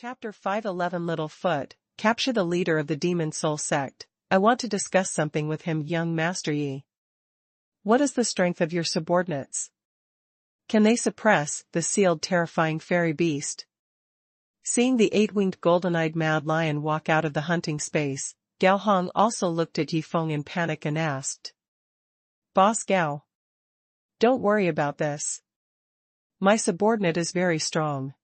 Chapter 511 Littlefoot, capture the leader of the Demon Soul sect. I want to discuss something with him, young Master Yi. What is the strength of your subordinates? Can they suppress the sealed terrifying fairy beast? Seeing the eight-winged golden-eyed mad lion walk out of the hunting space, Gao Hong also looked at Yi Feng in panic and asked. Boss Gao. Don't worry about this. My subordinate is very strong.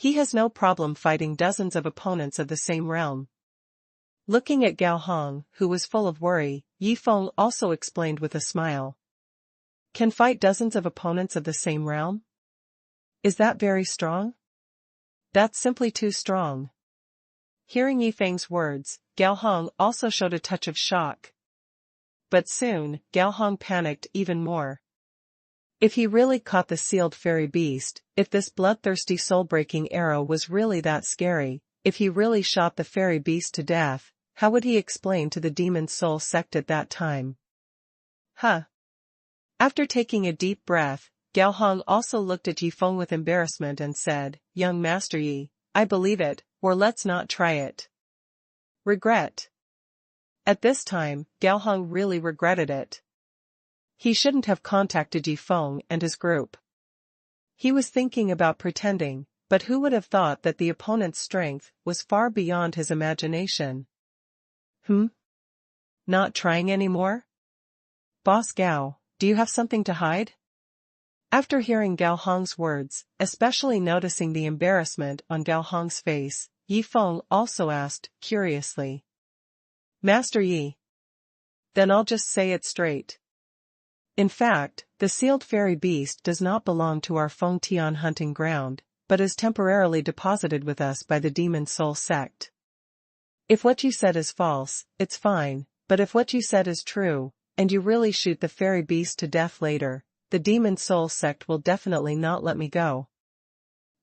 He has no problem fighting dozens of opponents of the same realm. Looking at Gao Hong, who was full of worry, Yi Feng also explained with a smile. Can fight dozens of opponents of the same realm? Is that very strong? That's simply too strong. Hearing Yi Feng's words, Gao Hong also showed a touch of shock. But soon, Gao Hong panicked even more. If he really caught the sealed fairy beast, if this bloodthirsty soul-breaking arrow was really that scary, if he really shot the fairy beast to death, how would he explain to the Demon Soul sect at that time? After taking a deep breath, Gao Hong also looked at Yi Feng with embarrassment and said, Young Master Yi, I believe it, or let's not try it. Regret. At this time, Gao Hong really regretted it. He shouldn't have contacted Yi Feng and his group. He was thinking about pretending, but who would have thought that the opponent's strength was far beyond his imagination? Not trying anymore? Boss Gao, do you have something to hide? After hearing Gao Hong's words, especially noticing the embarrassment on Gao Hong's face, Yi Feng also asked, curiously. Master Yi. Then I'll just say it straight. In fact, the sealed fairy beast does not belong to our Feng Tian hunting ground, but is temporarily deposited with us by the Demon Soul sect. If what you said is false, it's fine, but if what you said is true, and you really shoot the fairy beast to death later, the Demon Soul sect will definitely not let me go.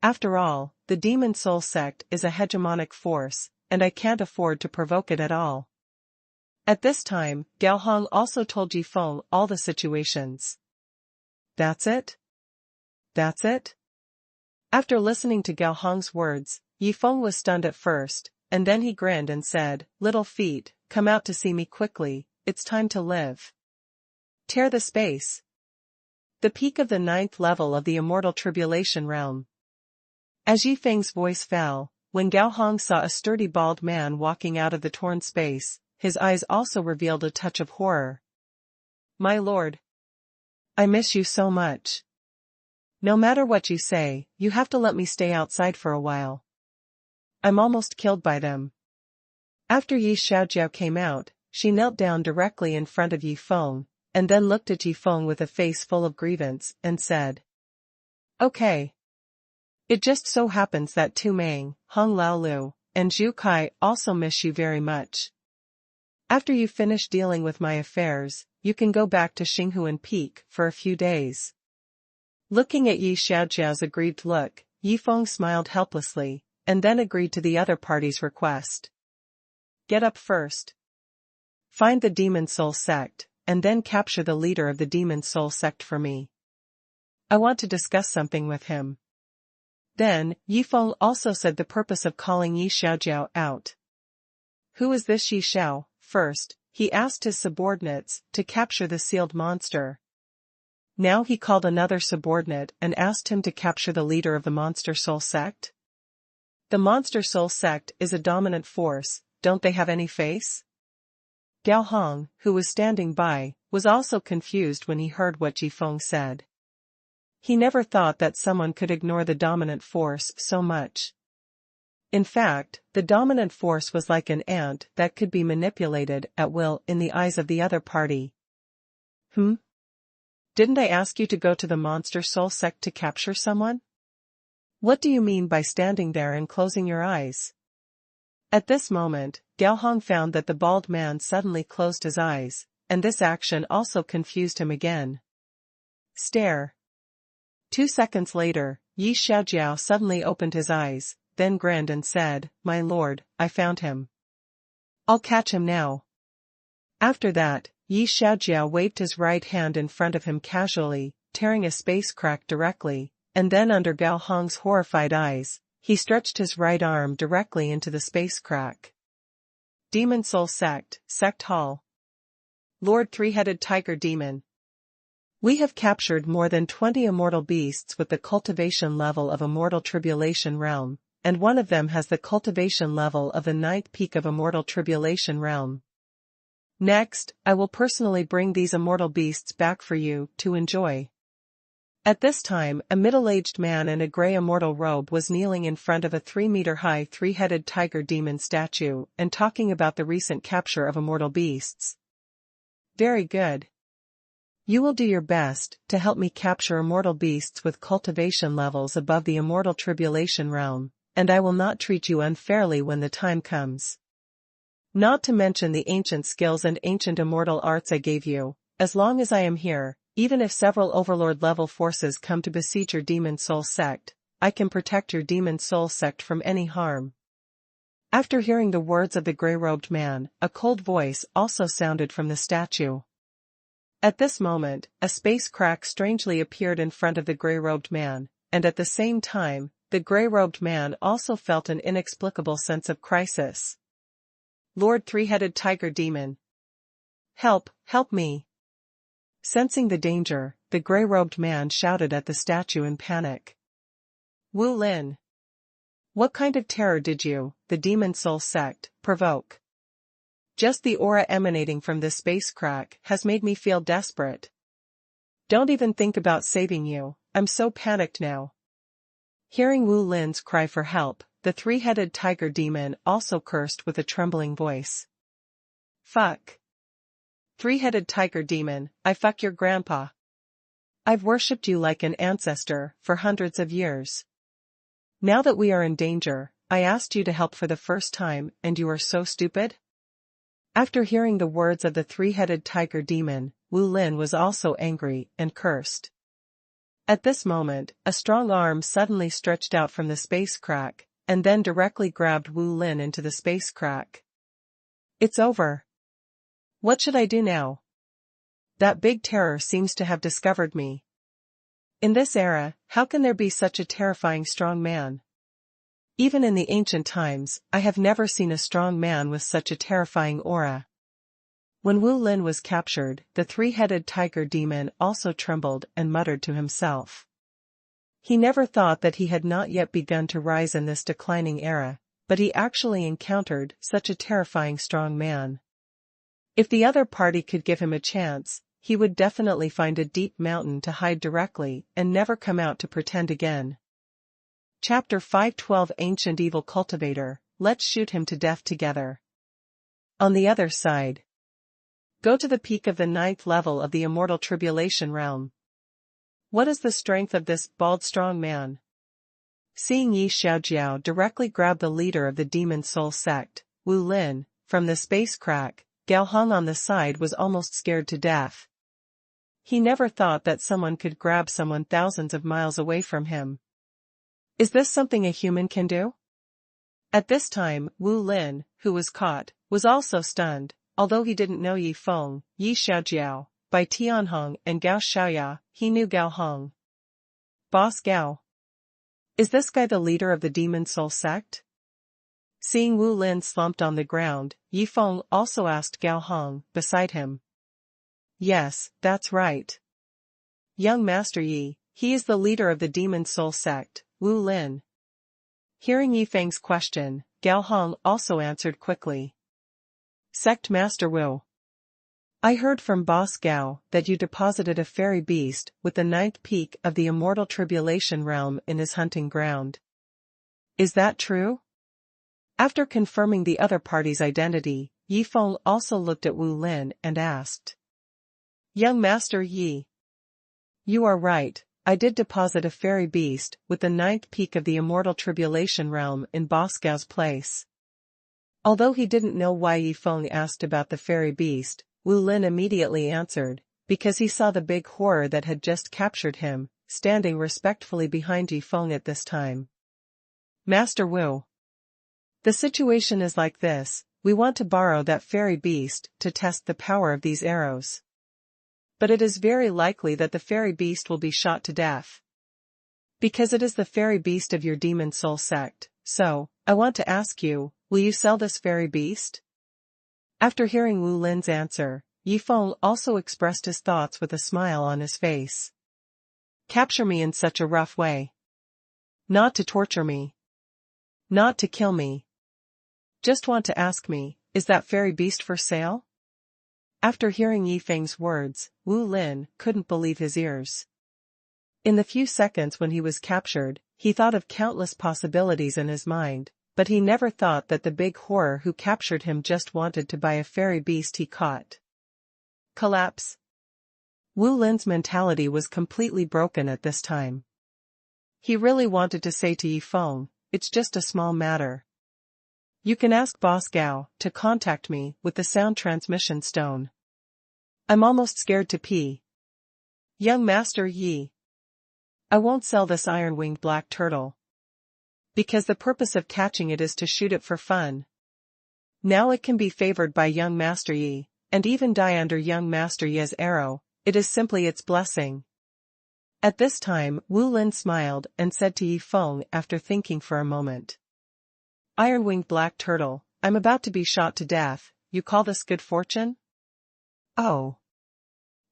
After all, the Demon Soul sect is a hegemonic force, and I can't afford to provoke it at all. At this time, Gao Hong also told Yi Feng all the situations. That's it? That's it? After listening to Gao Hong's words, Yi Feng was stunned at first, and then he grinned and said, Little feet, come out to see me quickly, it's time to live. Tear the space. The peak of the 9th level of the Immortal Tribulation realm. As Yi Feng's voice fell, when Gao Hong saw a sturdy bald man walking out of the torn space, his eyes also revealed a touch of horror. My lord. I miss you so much. No matter what you say, you have to let me stay outside for a while. I'm almost killed by them. After Yi Xiaojiao came out, she knelt down directly in front of Yi Feng, and then looked at Yi Feng with a face full of grievance, and said. Okay. It just so happens that Tu Meng, Hong Laolu, and Zhu Kai also miss you very much. After you finish dealing with my affairs, you can go back to Xinghuan Peak for a few days. Looking at Yi Xiaojiao's aggrieved look, Yi Feng smiled helplessly, and then agreed to the other party's request. Get up first. Find the Demon Soul sect, and then capture the leader of the Demon Soul sect for me. I want to discuss something with him. Then, Yi Feng also said the purpose of calling Yi Xiaojiao out. Who is this Yi Xiao? First, he asked his subordinates to capture the sealed monster. Now he called another subordinate and asked him to capture the leader of the Monster Soul sect? The Monster Soul sect is a dominant force, don't they have any face? Gao Hong, who was standing by, was also confused when he heard what Yi Feng said. He never thought that someone could ignore the dominant force so much. In fact, the dominant force was like an ant that could be manipulated at will in the eyes of the other party. Didn't I ask you to go to the Monster Soul sect to capture someone? What do you mean by standing there and closing your eyes? At this moment, Gao Hong found that the bald man suddenly closed his eyes, and this action also confused him again. Stare. 2 seconds later, Yi Xiaojiao suddenly opened his eyes, then grinned and said, My lord, I found him. I'll catch him now. After that, Yi Xiaojiao waved his right hand in front of him casually, tearing a space crack directly, and then under Gao Hong's horrified eyes, He stretched his right arm directly into the space crack. Demon Soul Sect, Sect Hall. Lord Three-Headed Tiger Demon. We have captured more than 20 immortal beasts with the cultivation level of Immortal Tribulation Realm, and one of them has the cultivation level of the 9th peak of Immortal Tribulation Realm. Next, I will personally bring these immortal beasts back for you to enjoy. At this time, a middle-aged man in a gray immortal robe was kneeling in front of a 3-meter-high three-headed tiger demon statue and talking about the recent capture of immortal beasts. Very good. You will do your best to help me capture immortal beasts with cultivation levels above the Immortal Tribulation Realm, and I will not treat you unfairly when the time comes. Not to mention the ancient skills and ancient immortal arts I gave you, as long as I am here. Even if several Overlord-level forces come to besiege your Demon Soul Sect, I can protect your Demon Soul Sect from any harm. After hearing the words of the gray-robed man, a cold voice also sounded from the statue. At this moment, a space crack strangely appeared in front of the gray-robed man, and at the same time, the gray-robed man also felt an inexplicable sense of crisis. Lord Three-Headed Tiger Demon. Help, help me. Sensing the danger, the gray-robed man shouted at the statue in panic. Wu Lin. What kind of terror did you, the Demon Soul Sect, provoke? Just the aura emanating from this space crack has made me feel desperate. Don't even think about saving you, I'm so panicked now. Hearing Wu Lin's cry for help, the three-headed tiger demon also cursed with a trembling voice. Fuck. Three-headed tiger demon, I fuck your grandpa. I've worshipped you like an ancestor for hundreds of years. Now that we are in danger, I asked you to help for the first time and you are so stupid? After hearing the words of the three-headed tiger demon, Wu Lin was also angry and cursed. At this moment, a strong arm suddenly stretched out from the space crack, and then directly grabbed Wu Lin into the space crack. It's over. What should I do now? That big terror seems to have discovered me. In this era, how can there be such a terrifying strong man? Even in the ancient times, I have never seen a strong man with such a terrifying aura. When Wu Lin was captured, the three-headed tiger demon also trembled and muttered to himself. He never thought that he had not yet begun to rise in this declining era, but he actually encountered such a terrifying strong man. If the other party could give him a chance, he would definitely find a deep mountain to hide directly and never come out to pretend again. Chapter 512 Ancient Evil Cultivator, let's shoot him to death together. On the other side. Go to the peak of the 9th level of the Immortal Tribulation Realm. What is the strength of this bald strong man? Seeing Yi Xiaojiao directly grab the leader of the Demon Soul Sect, Wu Lin, from the space crack, Gao Hong on the side was almost scared to death. He never thought that someone could grab someone thousands of miles away from him. Is this something a human can do? At this time, Wu Lin, who was caught, was also stunned, although he didn't know Yi Feng, Yi Xiaojiao, by Tianhong and Gao Xiaoya, he knew Gao Hong. Boss Gao. Is this guy the leader of the Demon Soul Sect? Seeing Wu Lin slumped on the ground, Yi Feng also asked Gao Hong, beside him. Yes, that's right. Young Master Yi, he is the leader of the Demon Soul Sect, Wu Lin. Hearing Yi Feng's question, Gao Hong also answered quickly. Sect Master Wu. I heard from Boss Gao that you deposited a fairy beast with the 9th peak of the Immortal Tribulation Realm in his hunting ground. Is that true? After confirming the other party's identity, Yi Feng also looked at Wu Lin and asked. Young Master Yi. You are right, I did deposit a fairy beast with the 9th peak of the Immortal Tribulation Realm in Boss Gao's place. Although he didn't know why Yi Feng asked about the fairy beast, Wu Lin immediately answered, because he saw the big horror that had just captured him, standing respectfully behind Yi Feng at this time. Master Wu. The situation is like this, we want to borrow that fairy beast to test the power of these arrows. But it is very likely that the fairy beast will be shot to death. Because it is the fairy beast of your demon soul sect, so, I want to ask you, will you sell this fairy beast? After hearing Wu Lin's answer, Yifeng also expressed his thoughts with a smile on his face. Capture me in such a rough way. Not to torture me. Not to kill me. Just want to ask me, is that fairy beast for sale? After hearing Yifeng's words, Wu Lin couldn't believe his ears. In the few seconds when he was captured, he thought of countless possibilities in his mind, but he never thought that the big horror who captured him just wanted to buy a fairy beast he caught. Collapse. Wu Lin's mentality was completely broken at this time. He really wanted to say to Yifeng, it's just a small matter. You can ask Boss Gao to contact me with the sound transmission stone. I'm almost scared to pee. Young Master Yi. I won't sell this iron-winged black turtle. Because the purpose of catching it is to shoot it for fun. Now it can be favored by young Master Yi, and even die under young Master Yi's arrow, it is simply its blessing. At this time Wu Lin smiled and said to Yifeng after thinking for a moment. Iron-winged black turtle, I'm about to be shot to death, you call this good fortune? Oh.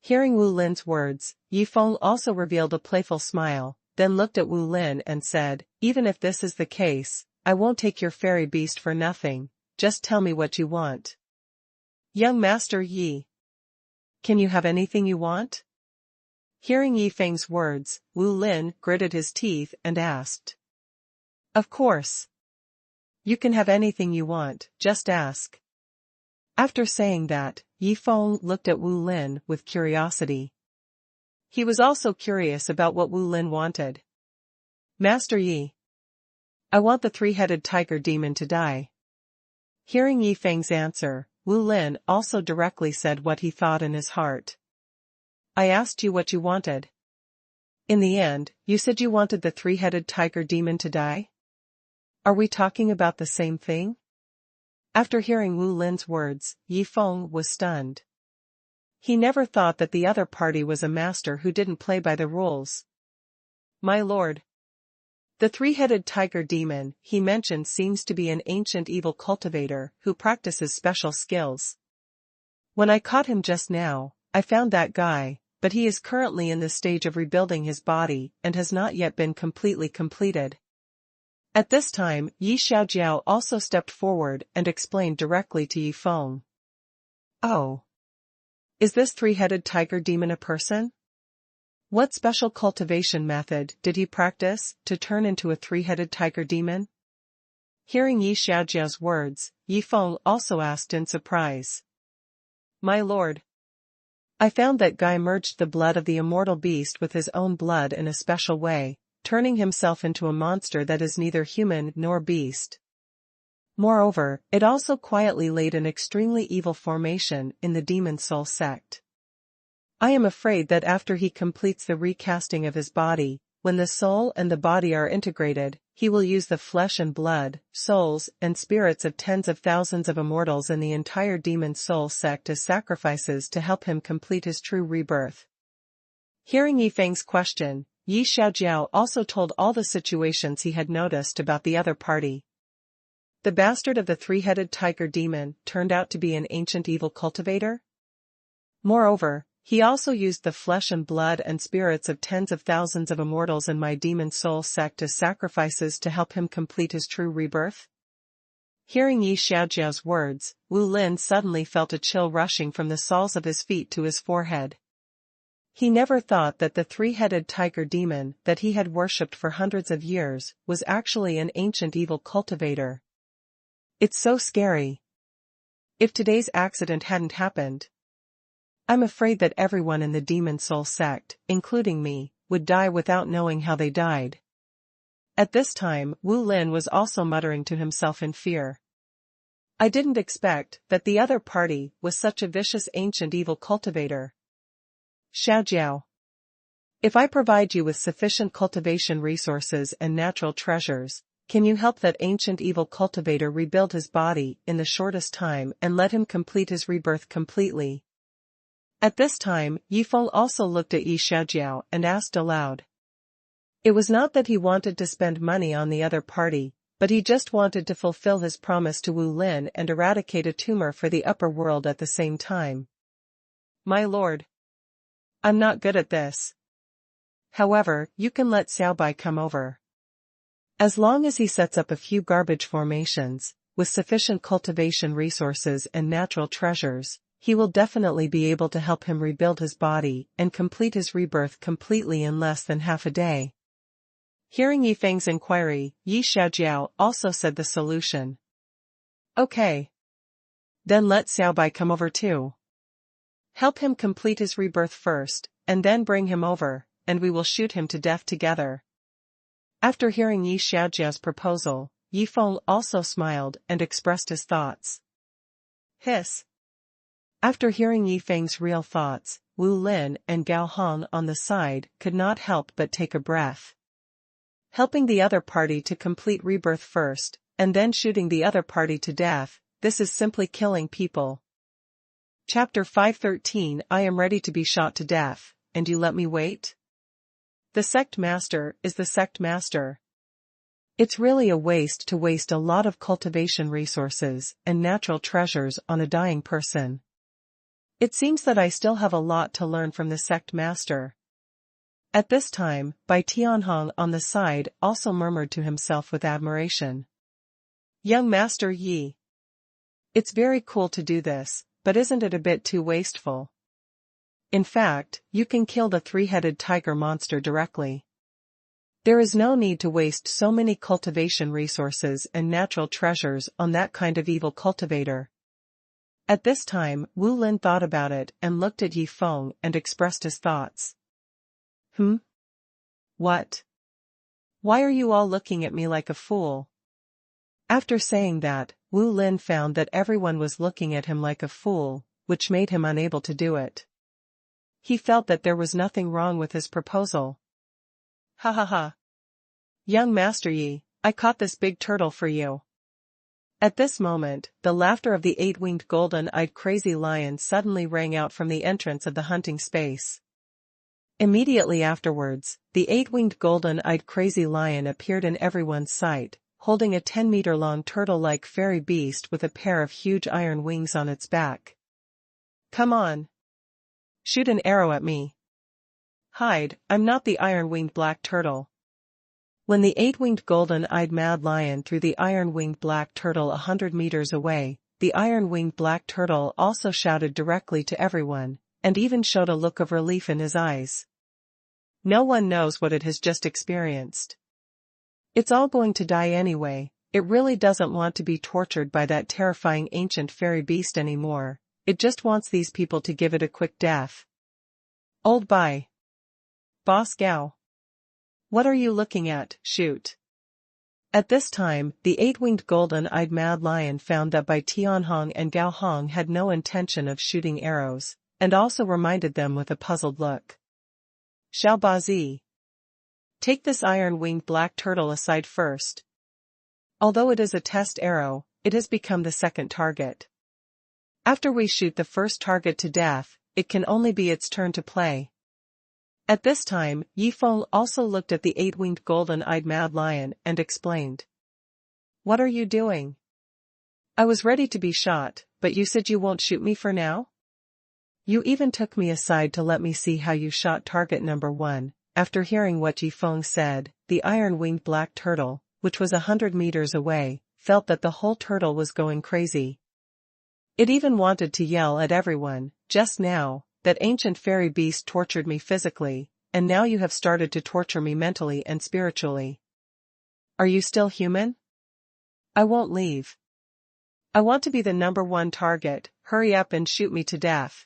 Hearing Wu Lin's words, Yifeng also revealed a playful smile, then looked at Wu Lin and said, even if this is the case, I won't take your fairy beast for nothing, just tell me what you want. Young Master Yi. Can you have anything you want? Hearing Yifeng's words, Wu Lin gritted his teeth and asked. Of course. You can have anything you want, just ask. After saying that, Yifeng looked at Wu Lin with curiosity. He was also curious about what Wu Lin wanted. Master Yi. I want the three-headed tiger demon to die. Hearing Yifeng's answer, Wu Lin also directly said what he thought in his heart. I asked you what you wanted. In the end, you said you wanted the three-headed tiger demon to die? Are we talking about the same thing? After hearing Wu Lin's words, Yifeng was stunned. He never thought that the other party was a master who didn't play by the rules. My lord. The three-headed tiger demon he mentioned seems to be an ancient evil cultivator who practices special skills. When I caught him just now, I found that guy, but he is currently in the stage of rebuilding his body and has not yet been completely completed. At this time, Yi Xiaojiao also stepped forward and explained directly to Yifeng. Oh. Is this three-headed tiger demon a person? What special cultivation method did he practice to turn into a three-headed tiger demon? Hearing Yi Xiaojiao's words, Yifeng also asked in surprise. My lord. I found that guy merged the blood of the immortal beast with his own blood in a special way, turning himself into a monster that is neither human nor beast. Moreover, it also quietly laid an extremely evil formation in the demon soul sect. I am afraid that after he completes the recasting of his body, when the soul and the body are integrated, he will use the flesh and blood, souls, and spirits of tens of thousands of immortals in the entire demon soul sect as sacrifices to help him complete his true rebirth. Hearing Yifeng's question, Yi Xiaojiao also told all the situations he had noticed about the other party. The bastard of the three-headed tiger demon turned out to be an ancient evil cultivator. Moreover, he also used the flesh and blood and spirits of tens of thousands of immortals in my demon soul sect as sacrifices to help him complete his true rebirth. Hearing Yi Xiaojiao's words, Wu Lin suddenly felt a chill rushing from the soles of his feet to his forehead. He never thought that the three-headed tiger demon that he had worshipped for hundreds of years was actually an ancient evil cultivator. It's so scary. If today's accident hadn't happened, I'm afraid that everyone in the demon soul sect, including me, would die without knowing how they died. At this time, Wu Lin was also muttering to himself in fear. I didn't expect that the other party was such a vicious ancient evil cultivator. Xiaojiao. If I provide you with sufficient cultivation resources and natural treasures, can you help that ancient evil cultivator rebuild his body in the shortest time and let him complete his rebirth completely? At this time, Yifeng also looked at Yi Xiaojiao and asked aloud. It was not that he wanted to spend money on the other party, but he just wanted to fulfill his promise to Wu Lin and eradicate a tumor for the upper world at the same time. My lord. I'm not good at this. However, you can let Xiaobai come over. As long as he sets up a few garbage formations, with sufficient cultivation resources and natural treasures, he will definitely be able to help him rebuild his body and complete his rebirth completely in less than half a day. Hearing Yifeng's inquiry, Yi Xiaojiao also said the solution. Okay. Then let Xiaobai come over too. Help him complete his rebirth first, and then bring him over, and we will shoot him to death together. After hearing Yi Xiaojiao's proposal, Yifeng also smiled and expressed his thoughts. Hiss. After hearing Yifeng's real thoughts, Wu Lin and Gao Hong on the side could not help but take a breath. Helping the other party to complete rebirth first, and then shooting the other party to death, this is simply killing people. Chapter 513 I am ready to be shot to death, and you let me wait? The sect master is the sect master. It's really a waste to waste a lot of cultivation resources and natural treasures on a dying person. It seems that I still have a lot to learn from the sect master. At this time, Bai Tianhong on the side also murmured to himself with admiration. Young Master Yi. It's very cool to do this, but isn't it a bit too wasteful? In fact, you can kill the three-headed tiger monster directly. There is no need to waste so many cultivation resources and natural treasures on that kind of evil cultivator. At this time, Wu Lin thought about it and looked at Yifeng and expressed his thoughts. What? Why are you all looking at me like a fool? After saying that, Wu Lin found that everyone was looking at him like a fool, which made him unable to do it. He felt that there was nothing wrong with his proposal. Ha ha ha. Young Master Yi, I caught this big turtle for you. At this moment, the laughter of the eight-winged golden-eyed crazy lion suddenly rang out from the entrance of the hunting space. Immediately afterwards, the eight-winged golden-eyed crazy lion appeared in everyone's sight, holding a 10-meter-long turtle-like fairy beast with a pair of huge iron wings on its back. Come on. Shoot an arrow at me. Hide, I'm not the iron-winged black turtle. When the eight-winged golden-eyed mad lion threw the iron-winged black turtle 100 meters away, the iron-winged black turtle also shouted directly to everyone, and even showed a look of relief in his eyes. No one knows what it has just experienced. It's all going to die anyway. It really doesn't want to be tortured by that terrifying ancient fairy beast anymore. It just wants these people to give it a quick death. Old Bai. Boss Gao. What are you looking at? Shoot. At this time, the eight-winged golden-eyed mad lion found that Bai Tianhong and Gao Hong had no intention of shooting arrows, and also reminded them with a puzzled look. Xiao Bazi. Take this iron-winged black turtle aside first. Although it is a test arrow, it has become the second target. After we shoot the first target to death, it can only be its turn to play. At this time, Yifeng also looked at the eight-winged golden-eyed mad lion and explained. What are you doing? I was ready to be shot, but you said you won't shoot me for now? You even took me aside to let me see how you shot target number 1. After hearing what Yifeng said, the iron-winged black turtle, which was 100 meters away, felt that the whole turtle was going crazy. It even wanted to yell at everyone, just now, that ancient fairy beast tortured me physically, and now you have started to torture me mentally and spiritually. Are you still human? I won't leave. I want to be the number 1 target, hurry up and shoot me to death.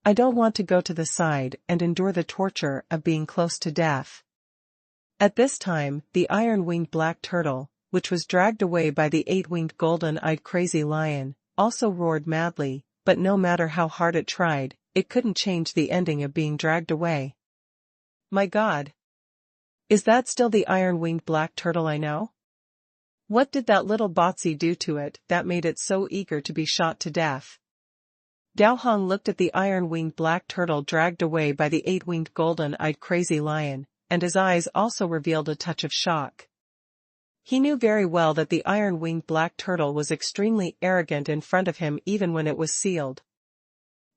I don't want to go to the side and endure the torture of being close to death. At this time, the iron-winged black turtle, which was dragged away by the eight-winged golden-eyed crazy lion, also roared madly, but no matter how hard it tried, it couldn't change the ending of being dragged away. My God! Is that still the iron-winged black turtle I know? What did that little botsy do to it that made it so eager to be shot to death? Gao Hong looked at the iron-winged black turtle dragged away by the eight-winged golden-eyed crazy lion, and his eyes also revealed a touch of shock. He knew very well that the iron-winged black turtle was extremely arrogant in front of him even when it was sealed.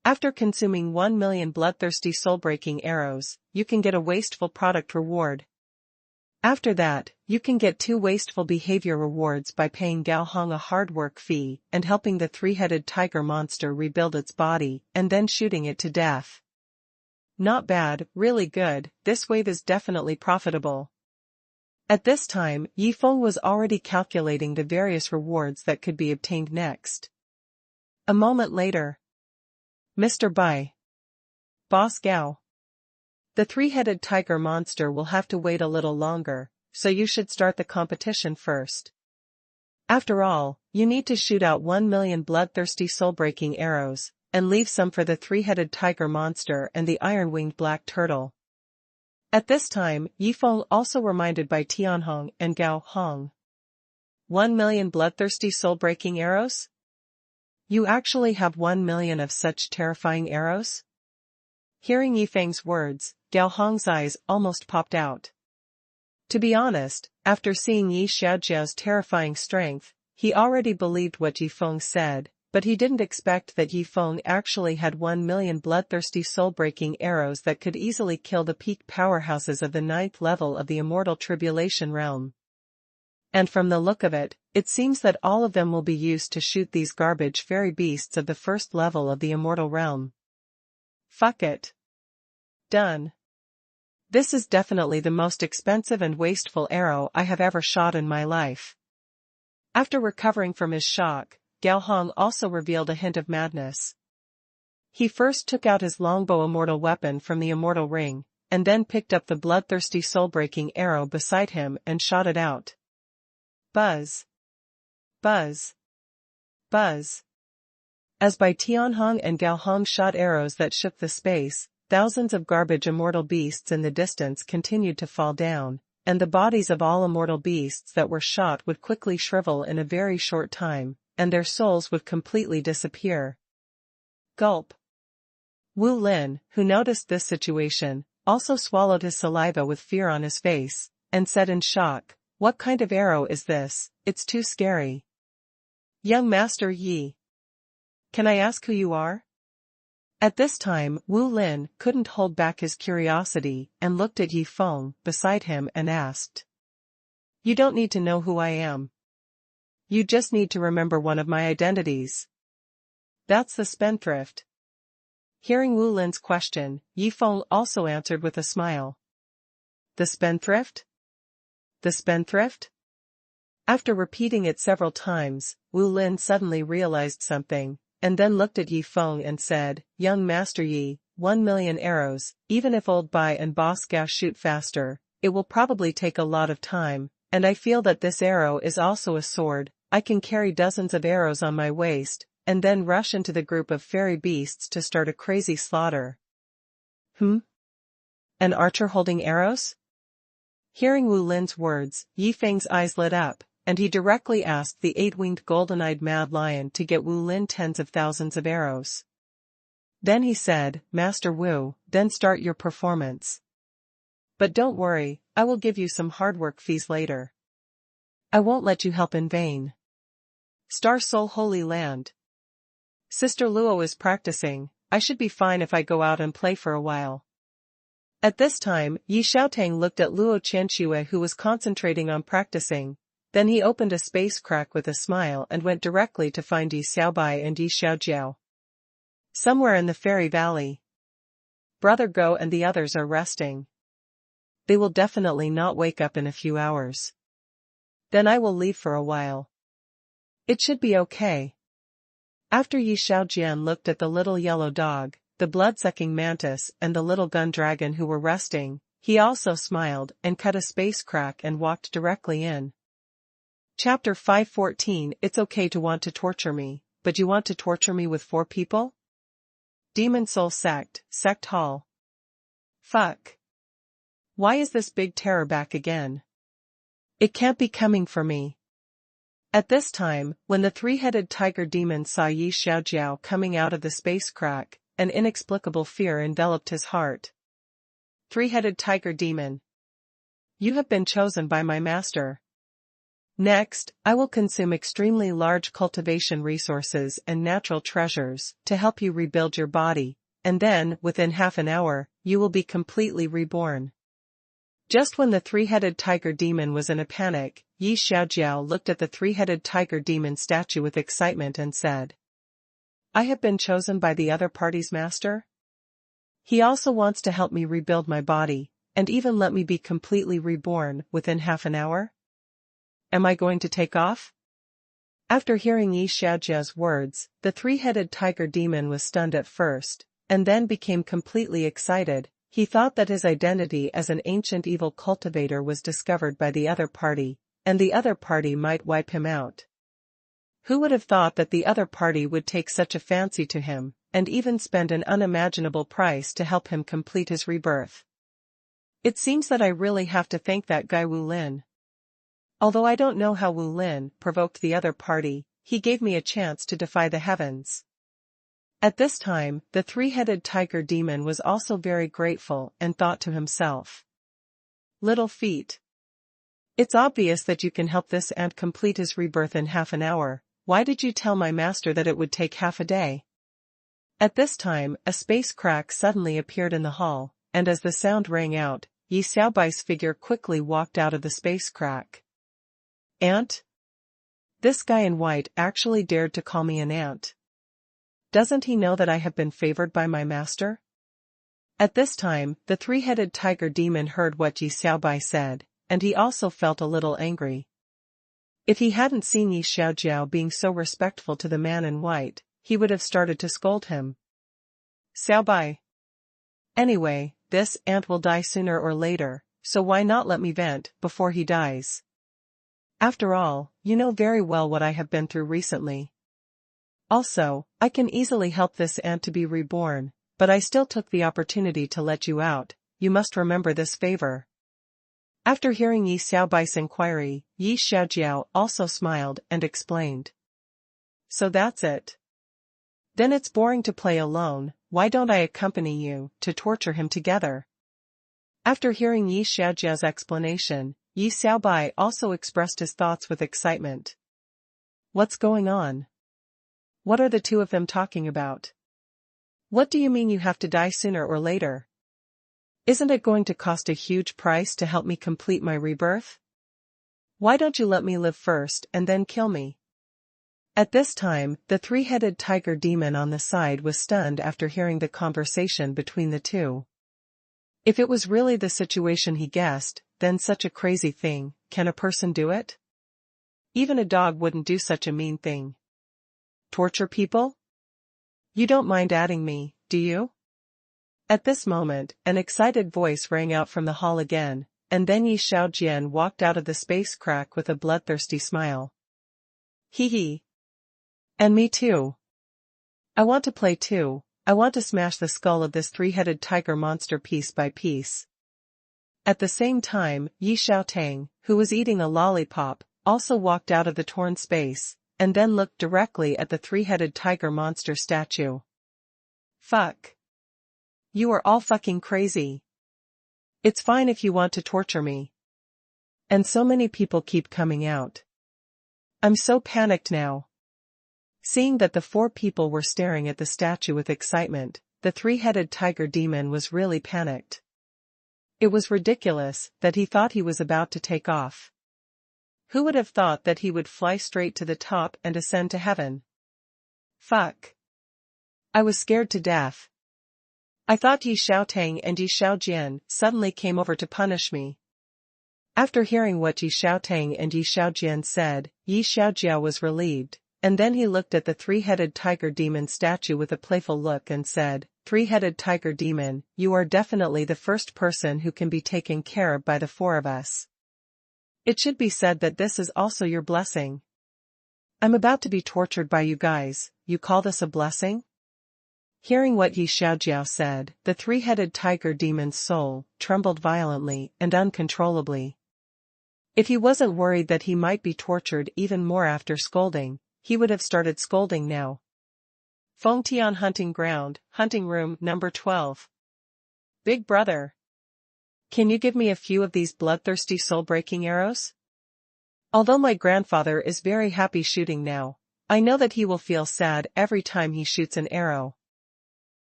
After consuming 1 million bloodthirsty soul-breaking arrows, you can get a wasteful product reward. After that, you can get 2 wasteful behavior rewards by paying Gao Hong a hard work fee and helping the 3-headed tiger monster rebuild its body and then shooting it to death. Not bad, really good, this wave is definitely profitable. At this time, Yi Feng was already calculating the various rewards that could be obtained next. A moment later. Mr. Bai. Boss Gao. The 3-headed tiger monster will have to wait a little longer, so you should start the competition first. After all, you need to shoot out 1 million bloodthirsty soul-breaking arrows, and leave some for the 3-headed tiger monster and the iron-winged black turtle. At this time, Yi Feng also reminded by Tianhong and Gao Hong. 1 million bloodthirsty soul-breaking arrows? You actually have 1 million of such terrifying arrows? Hearing Yi Feng's words, Gao Hong's eyes almost popped out. To be honest, after seeing Yi Xiaojiao's terrifying strength, he already believed what Yi Feng said, but he didn't expect that Yi Feng actually had 1 million bloodthirsty soul-breaking arrows that could easily kill the peak powerhouses of the 9th level of the Immortal Tribulation realm. And from the look of it, it seems that all of them will be used to shoot these garbage fairy beasts of the 1st level of the Immortal realm. Fuck it. Done. This is definitely the most expensive and wasteful arrow I have ever shot in my life. After recovering from his shock, Gao Hong also revealed a hint of madness. He first took out his longbow immortal weapon from the immortal ring, and then picked up the bloodthirsty soul-breaking arrow beside him and shot it out. Buzz. Buzz. Buzz. As Bai Tianhong and Gao Hong shot arrows that shook the space, thousands of garbage immortal beasts in the distance continued to fall down, and the bodies of all immortal beasts that were shot would quickly shrivel in a very short time, and their souls would completely disappear. Gulp. Wu Lin, who noticed this situation, also swallowed his saliva with fear on his face, and said in shock, "What kind of arrow is this? It's too scary." Young Master Yi. Can I ask who you are? At this time, Wu Lin couldn't hold back his curiosity and looked at Yi Feng beside him and asked. You don't need to know who I am. You just need to remember one of my identities. That's the spendthrift. Hearing Wu Lin's question, Yi Feng also answered with a smile. The spendthrift? The spendthrift? After repeating it several times, Wu Lin suddenly realized something, and then looked at Yi Feng and said, Young Master Yi, 1 million arrows, even if Old Bai and Boss Gao shoot faster, it will probably take a lot of time, and I feel that this arrow is also a sword. I can carry dozens of arrows on my waist, and then rush into the group of fairy beasts to start a crazy slaughter. An archer holding arrows? Hearing Wu Lin's words, Yi Feng's eyes lit up, and he directly asked the 8-winged golden-eyed mad lion to get Wu Lin tens of thousands of arrows. Then he said, Master Wu, then start your performance. But don't worry, I will give you some hard work fees later. I won't let you help in vain. Star Soul Holy Land. Sister Luo is practicing, I should be fine if I go out and play for a while. At this time, Yi Xiaotang looked at Luo Qianxue who was concentrating on practicing, then he opened a space crack with a smile and went directly to find Yi Xiaobai and Yi Xiaojiao. Somewhere in the fairy valley. Brother Go and the others are resting. They will definitely not wake up in a few hours. Then I will leave for a while. It should be okay. After Yi Xiaojian looked at the little yellow dog, the blood-sucking mantis and the little gun dragon who were resting, he also smiled and cut a space crack and walked directly in. Chapter 514 It's okay to want to torture me, but you want to torture me with 4 people? Demon Soul Sect, Sect Hall. Fuck. Why is this big terror back again? It can't be coming for me. At this time, when the 3-headed tiger demon saw Yi Xiaojiao coming out of the space crack, an inexplicable fear enveloped his heart. 3-headed tiger demon. You have been chosen by my master. Next, I will consume extremely large cultivation resources and natural treasures to help you rebuild your body, and then, within half an hour, you will be completely reborn. Just when the three-headed tiger demon was in a panic, Yi Xiaojiao looked at the three-headed tiger demon statue with excitement and said, I have been chosen by the other party's master? He also wants to help me rebuild my body, and even let me be completely reborn within half an hour? Am I going to take off? After hearing Yi Xiaojiao's words, the three-headed tiger demon was stunned at first, and then became completely excited. He thought that his identity as an ancient evil cultivator was discovered by the other party, and the other party might wipe him out. Who would have thought that the other party would take such a fancy to him, and even spend an unimaginable price to help him complete his rebirth? It seems that I really have to thank that guy Wu Lin. Although I don't know how Wu Lin provoked the other party, he gave me a chance to defy the heavens. At this time, the three-headed tiger demon was also very grateful and thought to himself, little feet. It's obvious that you can help this ant complete his rebirth in half an hour. Why did you tell my master that it would take half a day? At this time, a space crack suddenly appeared in the hall, and as the sound rang out, Yi Xiaobai's figure quickly walked out of the space crack. Ant? This guy in white actually dared to call me an ant. Doesn't he know that I have been favored by my master? At this time, the three-headed tiger demon heard what Yi Xiaobai said, and he also felt a little angry. If he hadn't seen Yi Xiaojiao being so respectful to the man in white, he would have started to scold him. Xiaobai. Anyway, this ant will die sooner or later, so why not let me vent before he dies? After all, you know very well what I have been through recently. Also, I can easily help this ant to be reborn, but I still took the opportunity to let you out. You must remember this favor. After hearing Yi Xiaobai's inquiry, Yi Xiaojiao also smiled and explained. So that's it. Then it's boring to play alone. Why don't I accompany you to torture him together? After hearing Yi Xiaojiao's explanation, Yi Xiaobai also expressed his thoughts with excitement. What's going on? What are the two of them talking about? What do you mean you have to die sooner or later? Isn't it going to cost a huge price to help me complete my rebirth? Why don't you let me live first and then kill me? At this time, the three-headed tiger demon on the side was stunned after hearing the conversation between the two. If it was really the situation he guessed, then such a crazy thing, can a person do it? Even a dog wouldn't do such a mean thing. Torture people? You don't mind adding me, do you? At this moment, an excited voice rang out from the hall again, and then Yi Xiaojian walked out of the space crack with a bloodthirsty smile. Hee hee. And me too. I want to play too. I want to smash the skull of this three-headed tiger monster piece by piece. At the same time, Yi Xiaotang, who was eating a lollipop, also walked out of the torn space, and then looked directly at the three-headed tiger monster statue. Fuck. You are all fucking crazy. It's fine if you want to torture me. And so many people keep coming out. I'm so panicked now. Seeing that the four people were staring at the statue with excitement, the three-headed tiger demon was really panicked. It was ridiculous that he thought he was about to take off. Who would have thought that he would fly straight to the top and ascend to heaven? Fuck. I was scared to death. I thought Yi Xiaotang and Yi Xiaojian suddenly came over to punish me. After hearing what Yi Xiaotang and Yi Xiaojian said, Yi Xiaojiao was relieved, and then he looked at the three-headed tiger demon statue with a playful look and said, Three-headed tiger demon, you are definitely the first person who can be taken care of by the four of us. It should be said that this is also your blessing. I'm about to be tortured by you guys, you call this a blessing? Hearing what Yi Xiaojiao said, the three-headed tiger demon's soul trembled violently and uncontrollably. If he wasn't worried that he might be tortured even more after scolding, he would have started scolding now. Fengtian Hunting Ground, Hunting Room Number 12. Big Brother. Can you give me a few of these bloodthirsty soul-breaking arrows? Although my grandfather is very happy shooting now, I know that he will feel sad every time he shoots an arrow.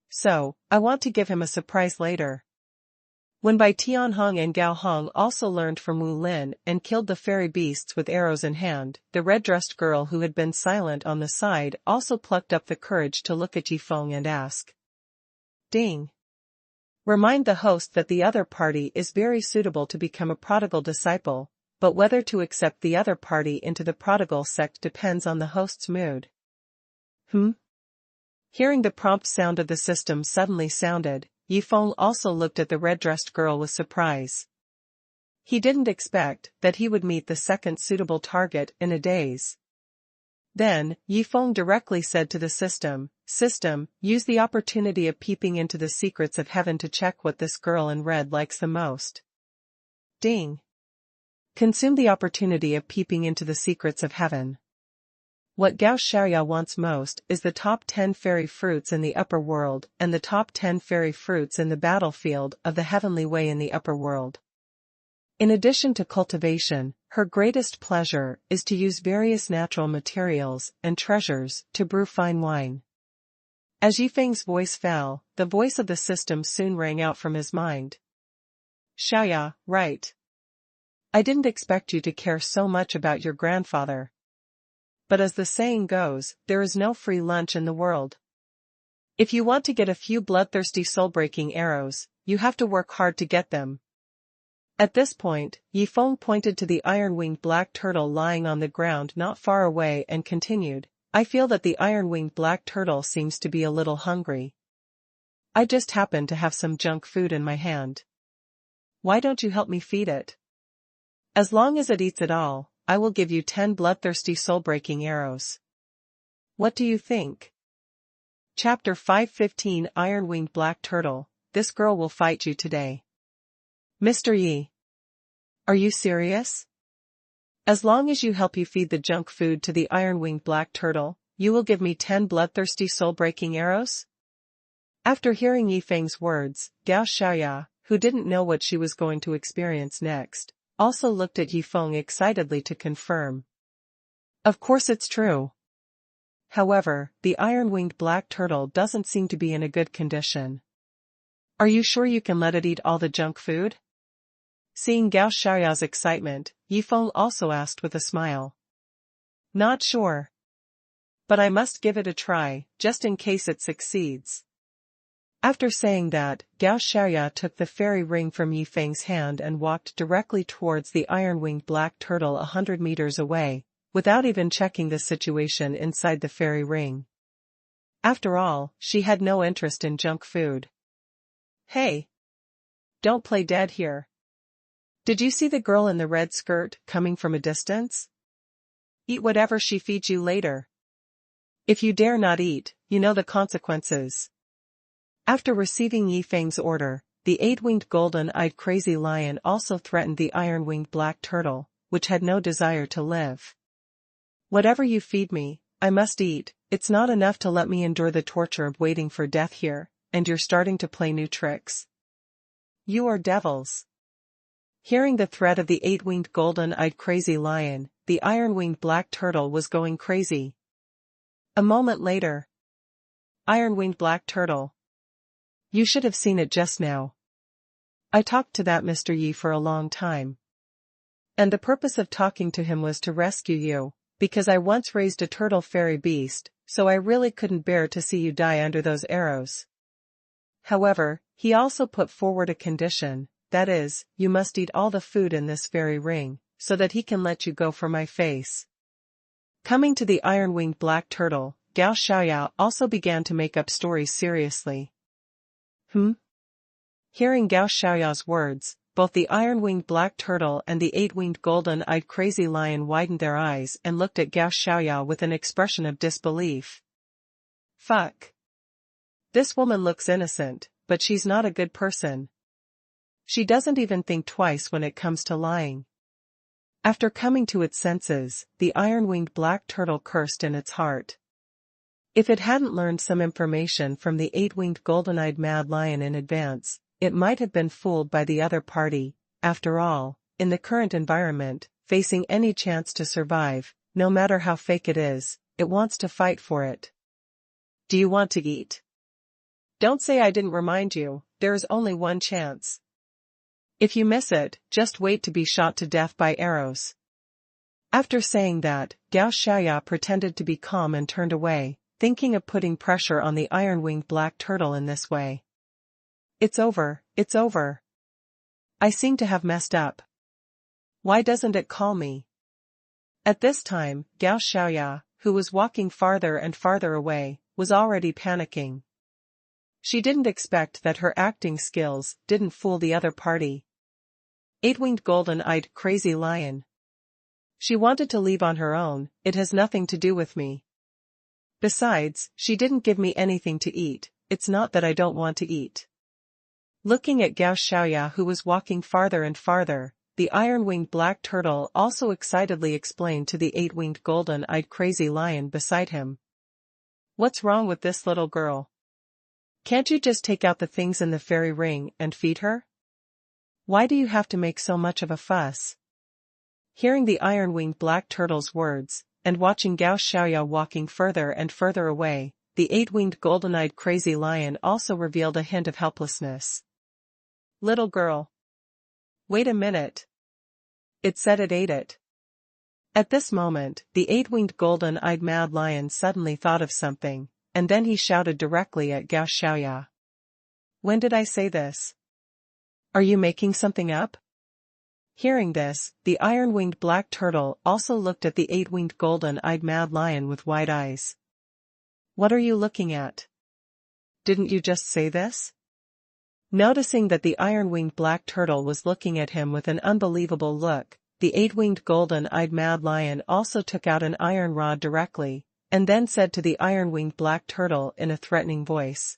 So, I want to give him a surprise later. When Bai Tianhong and Gao Hong also learned from Wu Lin and killed the fairy beasts with arrows in hand, the red-dressed girl who had been silent on the side also plucked up the courage to look at Yifeng and ask. Ding. Remind the host that the other party is very suitable to become a prodigal disciple, but whether to accept the other party into the prodigal sect depends on the host's mood. Hearing the prompt sound of the system suddenly sounded, Yifeng also looked at the red-dressed girl with surprise. He didn't expect that he would meet the second suitable target in a daze. Then, Yifeng directly said to the system, use the opportunity of peeping into the secrets of heaven to check what this girl in red likes the most. Ding. Consume the opportunity of peeping into the secrets of heaven. What Gao Xiaoya wants most is the top 10 fairy fruits in the upper world and the top 10 fairy fruits in the battlefield of the heavenly way in the upper world. In addition to cultivation, her greatest pleasure is to use various natural materials and treasures to brew fine wine. As Yifeng's voice fell, the voice of the system soon rang out from his mind. Xiaoya, right. I didn't expect you to care so much about your grandfather. But as the saying goes, there is no free lunch in the world. If you want to get a few bloodthirsty soul-breaking arrows, you have to work hard to get them. At this point, Yifeng pointed to the iron-winged black turtle lying on the ground not far away and continued, I feel that the iron-winged black turtle seems to be a little hungry. I just happen to have some junk food in my hand. Why don't you help me feed it? As long as it eats it all, I will give you 10 bloodthirsty soul-breaking arrows. What do you think? Chapter 515 Iron-Winged Black Turtle, this girl will fight you today. Mr. Yi. Are you serious? As long as you help you feed the junk food to the iron-winged black turtle, you will give me 10 bloodthirsty soul-breaking arrows? After hearing Yifeng's words, Gao Xiaoya, who didn't know what she was going to experience next, also looked at Yifeng excitedly to confirm. Of course it's true. However, the iron-winged black turtle doesn't seem to be in a good condition. Are you sure you can let it eat all the junk food? Seeing Gao Xiaoya's excitement, Yifeng also asked with a smile. Not sure. But I must give it a try, just in case it succeeds. After saying that, Gao Xiaoya took the fairy ring from Yifeng's hand and walked directly towards the iron-winged black turtle 100 meters away, without even checking the situation inside the fairy ring. After all, she had no interest in junk food. Hey! Don't play dead here. Did you see the girl in the red skirt coming from a distance? Eat whatever she feeds you later. If you dare not eat, you know the consequences. After receiving Yifeng's order, the 8-winged golden-eyed crazy lion also threatened the iron-winged black turtle, which had no desire to live. Whatever you feed me, I must eat. It's not enough to let me endure the torture of waiting for death here, and you're starting to play new tricks. You are devils. Hearing the threat of the 8-winged golden-eyed crazy lion, the iron-winged black turtle was going crazy. A moment later. Iron-winged black turtle. You should have seen it just now. I talked to that Mr. Yi for a long time. And the purpose of talking to him was to rescue you, because I once raised a turtle fairy beast, so I really couldn't bear to see you die under those arrows. However, he also put forward a condition, that is, you must eat all the food in this fairy ring, so that he can let you go for my face. Coming to the iron-winged black turtle, Gao Xiaoya also began to make up stories seriously. Hearing Gao Xiaoya's words, both the iron-winged black turtle and the 8-winged golden-eyed crazy lion widened their eyes and looked at Gao Xiaoya with an expression of disbelief. Fuck. This woman looks innocent, but she's not a good person. She doesn't even think twice when it comes to lying. After coming to its senses, the iron-winged black turtle cursed in its heart. If it hadn't learned some information from the 8-winged golden-eyed mad lion in advance, it might have been fooled by the other party. After all, in the current environment, facing any chance to survive, no matter how fake it is, it wants to fight for it. Do you want to eat? Don't say I didn't remind you, there is only one chance. If you miss it, just wait to be shot to death by arrows. After saying that, Gao Xiaoya pretended to be calm and turned away, thinking of putting pressure on the iron-winged black turtle in this way. It's over, it's over. I seem to have messed up. Why doesn't it call me? At this time, Gao Xiaoya, who was walking farther and farther away, was already panicking. She didn't expect that her acting skills didn't fool the other party. Eight-winged golden-eyed crazy lion. She wanted to leave on her own, it has nothing to do with me. Besides, she didn't give me anything to eat, it's not that I don't want to eat. Looking at Gao Xiaoya who was walking farther and farther, the iron-winged black turtle also excitedly explained to the eight-winged golden-eyed crazy lion beside him. What's wrong with this little girl? Can't you just take out the things in the fairy ring and feed her? Why do you have to make so much of a fuss? Hearing the iron-winged black turtle's words, and watching Gao Xiaoya walking further and further away, the eight-winged golden-eyed crazy lion also revealed a hint of helplessness. Little girl. Wait a minute. It said it ate it. At this moment, the eight-winged golden-eyed mad lion suddenly thought of something, and then he shouted directly at Gao Xiaoya. When did I say this? Are you making something up? Hearing this, the iron-winged black turtle also looked at the eight-winged golden-eyed mad lion with wide eyes. What are you looking at? Didn't you just say this? Noticing that the iron-winged black turtle was looking at him with an unbelievable look, the eight-winged golden-eyed mad lion also took out an iron rod directly, and then said to the iron-winged black turtle in a threatening voice.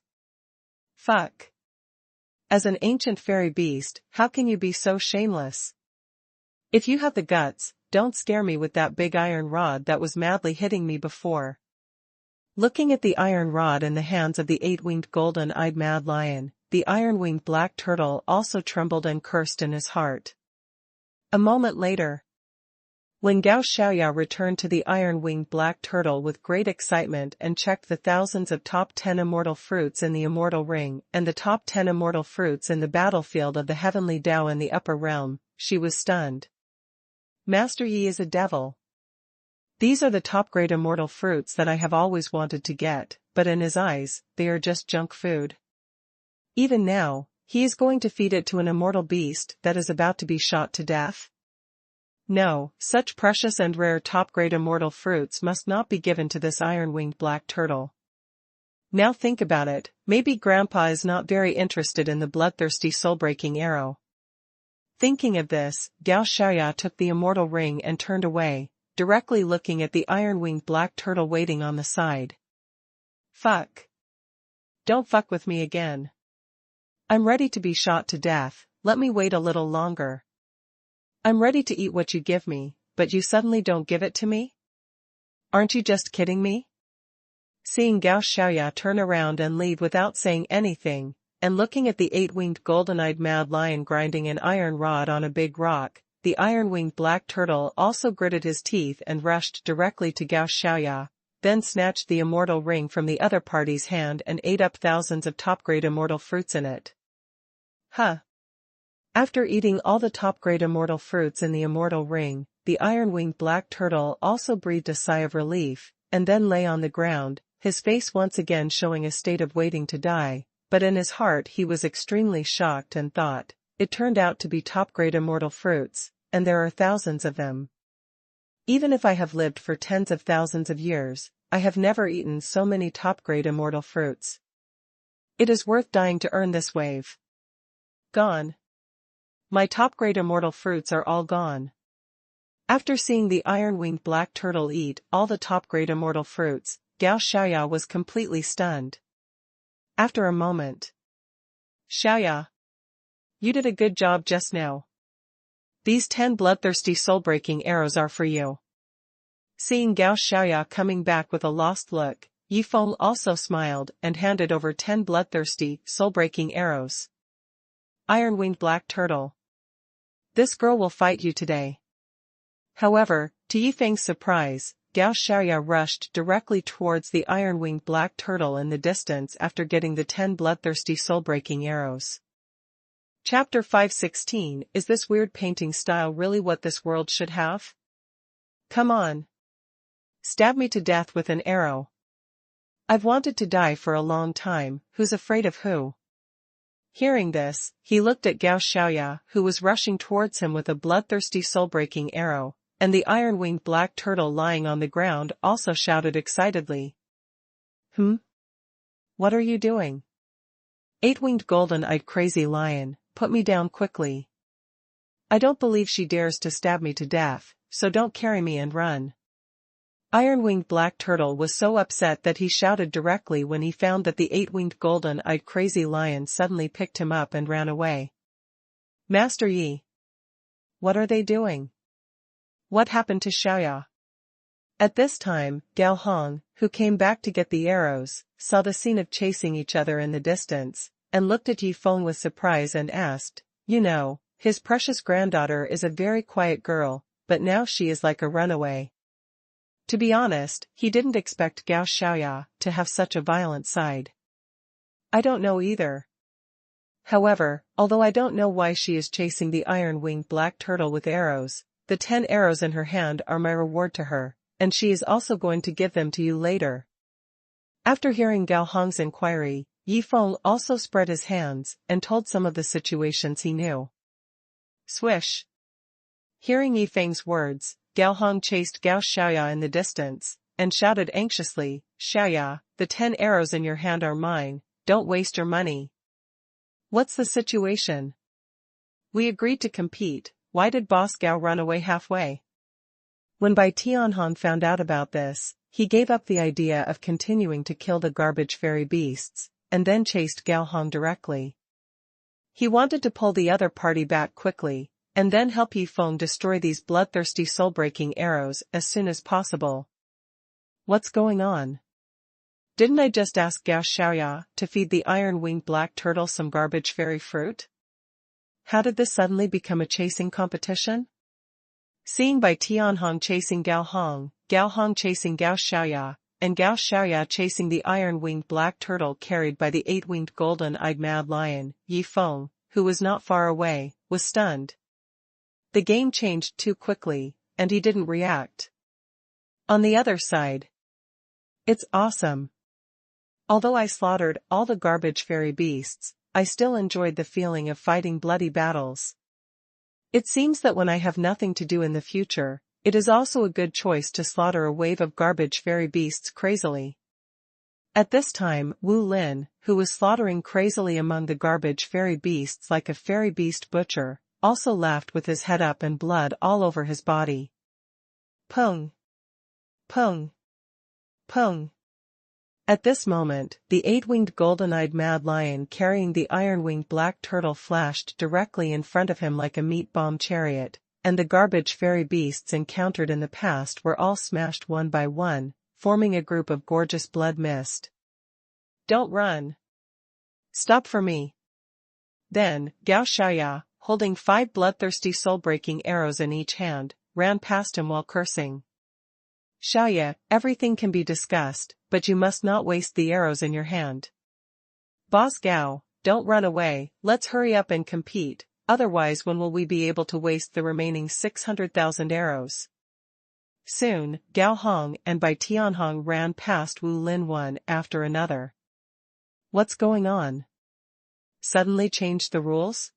Fuck. As an ancient fairy beast, how can you be so shameless? If you have the guts, don't scare me with that big iron rod that was madly hitting me before. Looking at the iron rod in the hands of the eight-winged golden-eyed mad lion, the iron-winged black turtle also trembled and cursed in his heart. A moment later, when Gao Xiaoya returned to the iron-winged black turtle with great excitement and checked the thousands of top 10 immortal fruits in the immortal ring and the top 10 immortal fruits in the battlefield of the heavenly Tao in the upper realm, she was stunned. Master Yi is a devil. These are the top-grade immortal fruits that I have always wanted to get, but in his eyes, they are just junk food. Even now, he is going to feed it to an immortal beast that is about to be shot to death? No, such precious and rare top-grade immortal fruits must not be given to this iron-winged black turtle. Now think about it, maybe Grandpa is not very interested in the bloodthirsty soul-breaking arrow. Thinking of this, Gao Xiaoya took the immortal ring and turned away, directly looking at the iron-winged black turtle waiting on the side. Fuck. Don't fuck with me again. I'm ready to be shot to death, let me wait a little longer. I'm ready to eat what you give me, but you suddenly don't give it to me? Aren't you just kidding me? Seeing Gao Xiaoya turn around and leave without saying anything, and looking at the eight-winged golden-eyed mad lion grinding an iron rod on a big rock, the iron-winged black turtle also gritted his teeth and rushed directly to Gao Xiaoya, then snatched the immortal ring from the other party's hand and ate up thousands of top-grade immortal fruits in it. Huh. After eating all the top-grade immortal fruits in the immortal ring, the iron-winged black turtle also breathed a sigh of relief, and then lay on the ground, his face once again showing a state of waiting to die, but in his heart he was extremely shocked and thought, it turned out to be top-grade immortal fruits, and there are thousands of them. Even if I have lived for tens of thousands of years, I have never eaten so many top-grade immortal fruits. It is worth dying to earn this wave. Gone. My top-grade immortal fruits are all gone. After seeing the iron-winged black turtle eat all the top-grade immortal fruits, Gao Xiaoya was completely stunned. After a moment. Xiaoya. You did a good job just now. These 10 bloodthirsty soul-breaking arrows are for you. Seeing Gao Xiaoya coming back with a lost look, Yifeng also smiled and handed over 10 bloodthirsty, soul-breaking arrows. iron-winged black turtle. This girl will fight you today. However, to Yifeng's surprise, Gao Xiaoya rushed directly towards the iron-winged black turtle in the distance after getting the 10 bloodthirsty soul-breaking arrows. Chapter 516. Is this weird painting style really what this world should have? Come on. Stab me to death with an arrow. I've wanted to die for a long time. Who's afraid of who? Hearing this, he looked at Gao Xiaoya, who was rushing towards him with a bloodthirsty soul-breaking arrow, and the iron-winged black turtle lying on the ground also shouted excitedly. What are you doing? Eight-winged golden-eyed crazy lion, put me down quickly. I don't believe she dares to stab me to death, so don't carry me and run. Iron-winged black turtle was so upset that he shouted directly when he found that the eight-winged golden-eyed crazy lion suddenly picked him up and ran away. Master Yi. What are they doing? What happened to Xiaoya? At this time, Gao Hong, who came back to get the arrows, saw the scene of chasing each other in the distance, and looked at Yi Feng with surprise and asked, his precious granddaughter is a very quiet girl, but now she is like a runaway. To be honest, he didn't expect Gao Xiaoya to have such a violent side. I don't know either. However, although I don't know why she is chasing the iron-winged black turtle with arrows, the 10 arrows in her hand are my reward to her, and she is also going to give them to you later. After hearing Gao Hong's inquiry, Yi Feng also spread his hands and told some of the situations he knew. Swish. Hearing Yi Feng's words, Gao Hong chased Gao Xiaoya in the distance, and shouted anxiously, Xiaoya, the 10 arrows in your hand are mine, don't waste your money. What's the situation? We agreed to compete, why did Boss Gao run away halfway? When Bai Tianhong found out about this, he gave up the idea of continuing to kill the garbage fairy beasts, and then chased Gao Hong directly. He wanted to pull the other party back quickly, and then help Yi Feng destroy these bloodthirsty soul-breaking arrows as soon as possible. What's going on? Didn't I just ask Gao Xiaoya to feed the iron-winged black turtle some garbage fairy fruit? How did this suddenly become a chasing competition? Seeing Bai Tianhong chasing Gao Hong chasing Gao Xiaoya, and Gao Xiaoya chasing the iron-winged black turtle carried by the eight-winged golden-eyed mad lion, Yi Feng, who was not far away, was stunned. The game changed too quickly, and he didn't react. On the other side. It's awesome. Although I slaughtered all the garbage fairy beasts, I still enjoyed the feeling of fighting bloody battles. It seems that when I have nothing to do in the future, it is also a good choice to slaughter a wave of garbage fairy beasts crazily. At this time, Wu Lin, who was slaughtering crazily among the garbage fairy beasts like a fairy beast butcher, also laughed with his head up and blood all over his body. Pung! Pung! Pung! At this moment, the eight-winged golden-eyed mad lion carrying the iron-winged black turtle flashed directly in front of him like a meat bomb chariot, and the garbage fairy beasts encountered in the past were all smashed one by one, forming a group of gorgeous blood mist. Don't run! Stop for me! Then, Gao Xiaoya, holding 5 bloodthirsty soul-breaking arrows in each hand, ran past him while cursing. Xiaoya, everything can be discussed, but you must not waste the arrows in your hand. Boss Gao, don't run away, let's hurry up and compete, otherwise when will we be able to waste the remaining 600,000 arrows? Soon, Gao Hong and Bai Tianhong ran past Wu Lin one after another. What's going on? Suddenly changed the rules?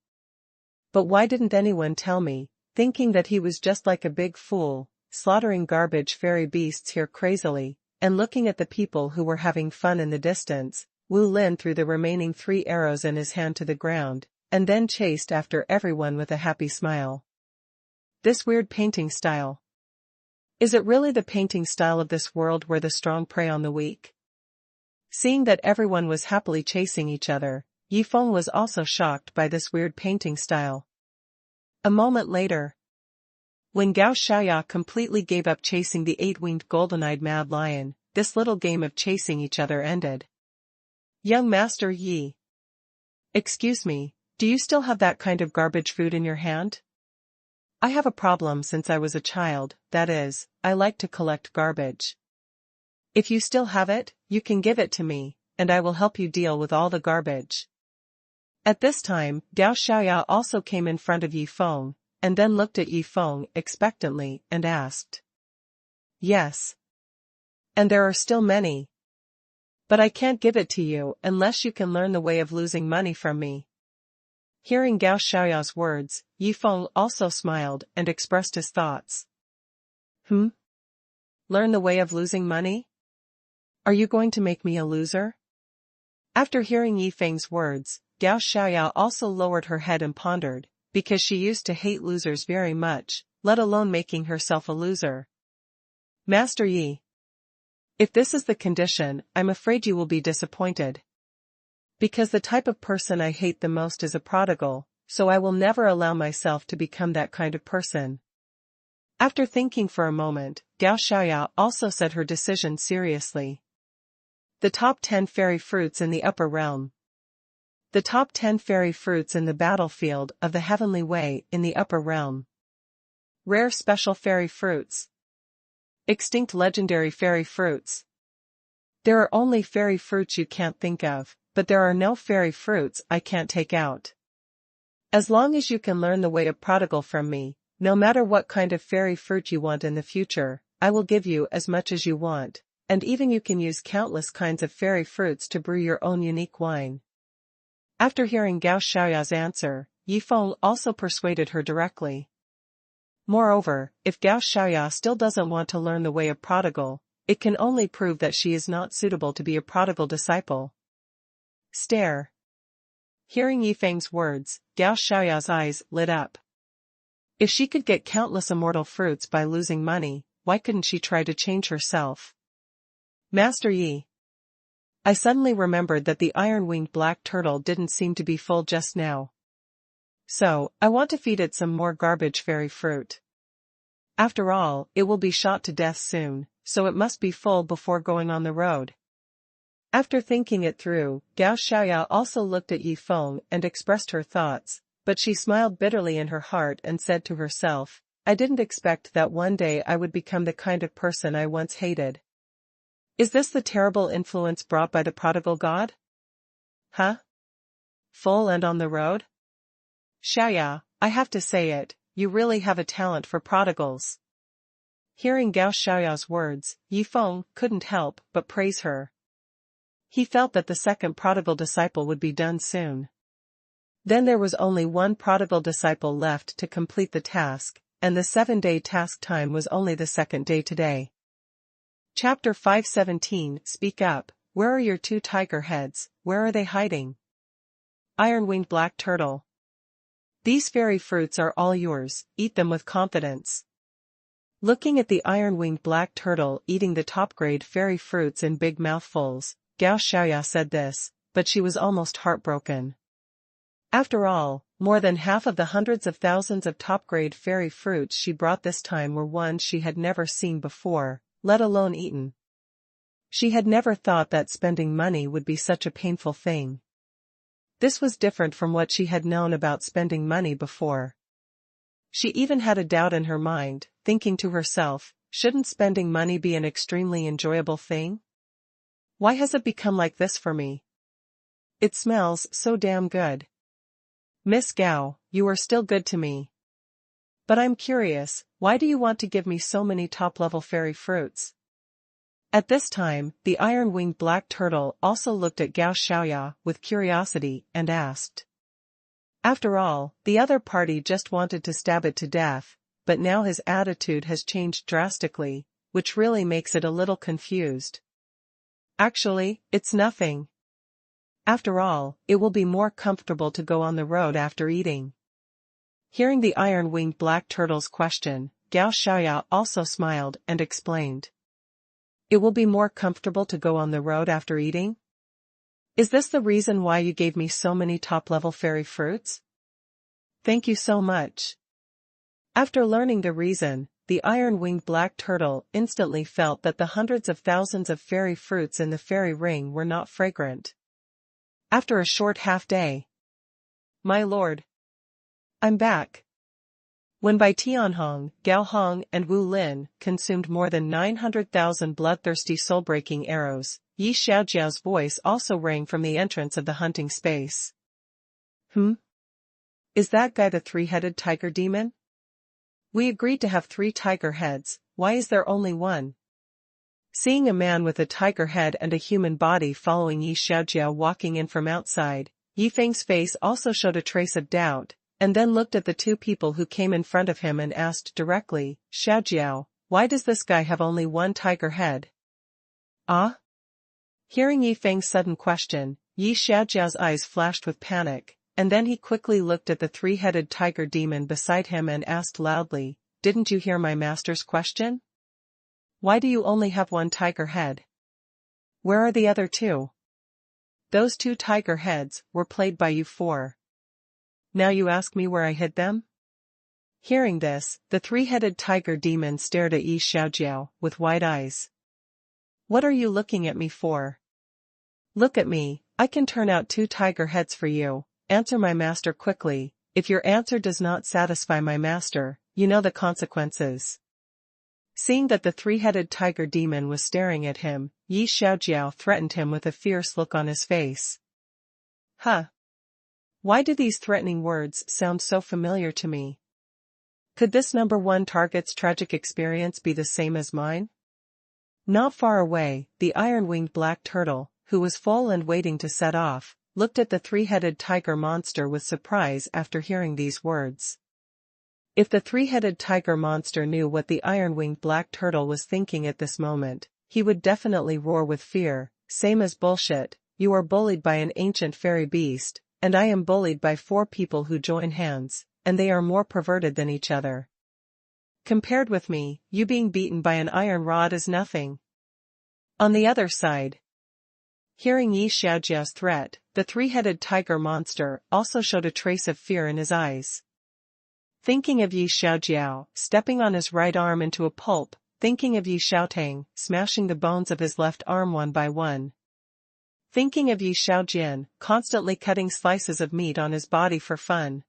But why didn't anyone tell me, thinking that he was just like a big fool, slaughtering garbage fairy beasts here crazily, and looking at the people who were having fun in the distance. Wu Lin threw the remaining 3 arrows in his hand to the ground, and then chased after everyone with a happy smile. This weird painting style. Is it really the painting style of this world where the strong prey on the weak? Seeing that everyone was happily chasing each other, Yi Feng was also shocked by this weird painting style. A moment later, when Gao Xiaoya completely gave up chasing the 8-winged golden-eyed mad lion, this little game of chasing each other ended. Young Master Yi. Excuse me, Do you still have that kind of garbage food in your hand? I have a problem since I was a child, that is, I like to collect garbage. If you still have it, you can give it to me, and I will help you deal with all the garbage. At this time, Gao Xiaoya also came in front of Yi Feng, and then looked at Yi Feng expectantly and asked. Yes. And there are still many. But I can't give it to you unless you can learn the way of losing money from me. Hearing Gao Xiaoya's words, Yi Feng also smiled and expressed his thoughts. Learn the way of losing money? Are you going to make me a loser? After hearing Yi Feng's words, Gao Xiaoya also lowered her head and pondered, because she used to hate losers very much, let alone making herself a loser. Master Yi. If this is the condition, I'm afraid you will be disappointed. Because the type of person I hate the most is a prodigal, so I will never allow myself to become that kind of person. After thinking for a moment, Gao Xiaoya also said her decision seriously. The top 10 fairy fruits in the upper realm. The top 10 fairy fruits in the battlefield of the heavenly way in the upper realm. Rare special fairy fruits. Extinct legendary fairy fruits. There are only fairy fruits you can't think of, but there are no fairy fruits I can't take out. As long as you can learn the way of prodigal from me, no matter what kind of fairy fruit you want in the future, I will give you as much as you want, and even you can use countless kinds of fairy fruits to brew your own unique wine. After hearing Gao Xiaoya's answer, Yi Feng also persuaded her directly. Moreover, if Gao Xiaoya still doesn't want to learn the way of prodigal, it can only prove that she is not suitable to be a prodigal disciple. Stare. Hearing Yi Feng's words, Gao Xiaoya's eyes lit up. If she could get countless immortal fruits by losing money, why couldn't she try to change herself? Master Yi. I suddenly remembered that the iron-winged black turtle didn't seem to be full just now. So, I want to feed it some more garbage fairy fruit. After all, it will be shot to death soon, so it must be full before going on the road. After thinking it through, Gao Xiaoya also looked at Yi Feng and expressed her thoughts, but she smiled bitterly in her heart and said to herself, I didn't expect that one day I would become the kind of person I once hated. Is this the terrible influence brought by the prodigal god? Huh? Full and on the road? Xiaoya, I have to say it, you really have a talent for prodigals. Hearing Gao Xiaoya's words, Yi Feng couldn't help but praise her. He felt that the second prodigal disciple would be done soon. Then there was only one prodigal disciple left to complete the task, and the 7-day task time was only the second day today. Chapter 517 Speak up, where are your 2 tiger heads, where are they hiding? Iron-winged black turtle. These fairy fruits are all yours, eat them with confidence. Looking at the iron-winged black turtle eating the top-grade fairy fruits in big mouthfuls, Gao Xiaoya said this, but she was almost heartbroken. After all, more than half of the hundreds of thousands of top-grade fairy fruits she brought this time were ones she had never seen before, let alone eaten. She had never thought that spending money would be such a painful thing. This was different from what she had known about spending money before. She even had a doubt in her mind, thinking to herself, shouldn't spending money be an extremely enjoyable thing? Why has it become like this for me? It smells so damn good. Miss Gao, you are still good to me. But I'm curious, why do you want to give me so many top-level fairy fruits? At this time, the iron-winged black turtle also looked at Gao Xiaoya with curiosity and asked. After all, the other party just wanted to stab it to death, but now his attitude has changed drastically, which really makes it a little confused. Actually, it's nothing. After all, it will be more comfortable to go on the road after eating. Hearing the iron-winged black turtle's question, Gao Xiaoya also smiled and explained. It will be more comfortable to go on the road after eating? Is this the reason why you gave me so many top-level fairy fruits? Thank you so much. After learning the reason, the iron-winged black turtle instantly felt that the hundreds of thousands of fairy fruits in the fairy ring were not fragrant. After a short half-day, My lord. I'm back. When Bai Tianhong, Gao Hong and Wu Lin consumed more than 900,000 bloodthirsty soul-breaking arrows, Yi Xiaojiao's voice also rang from the entrance of the hunting space. Is that guy the three-headed tiger demon? We agreed to have 3 tiger heads, why is there only one? Seeing a man with a tiger head and a human body following Yi Xiaojiao walking in from outside, Yi Feng's face also showed a trace of doubt, and then looked at the 2 people who came in front of him and asked directly, Xiaojiao, why does this guy have only 1 tiger head? Ah? Hearing Yi Feng's sudden question, Yi Xiaojiao's eyes flashed with panic, and then he quickly looked at the 3-headed tiger demon beside him and asked loudly, didn't you hear my master's question? Why do you only have 1 tiger head? Where are the other 2? Those 2 tiger heads were played by you 4. Now you ask me where I hid them? Hearing this, the 3-headed tiger demon stared at Yi Xiaojiao with wide eyes. What are you looking at me for? Look at me, I can turn out 2 tiger heads for you, answer my master quickly, if your answer does not satisfy my master, you know the consequences. Seeing that the 3-headed tiger demon was staring at him, Yi Xiaojiao threatened him with a fierce look on his face. Huh? Why do these threatening words sound so familiar to me? Could this number 1 target's tragic experience be the same as mine? Not far away, the iron-winged black turtle, who was full and waiting to set off, looked at the 3-headed tiger monster with surprise after hearing these words. If the 3-headed tiger monster knew what the iron-winged black turtle was thinking at this moment, he would definitely roar with fear, same as bullshit, you are bullied by an ancient fairy beast, and I am bullied by 4 people who join hands, and they are more perverted than each other. Compared with me, you being beaten by an iron rod is nothing. On the other side, hearing Yi Xiaojiao's threat, the 3-headed tiger monster also showed a trace of fear in his eyes. Thinking of Yi Xiaojiao, stepping on his right arm into a pulp, thinking of Yi Xiaotang, smashing the bones of his left arm one by one. Thinking of Yi Xiaojin, constantly cutting slices of meat on his body for fun.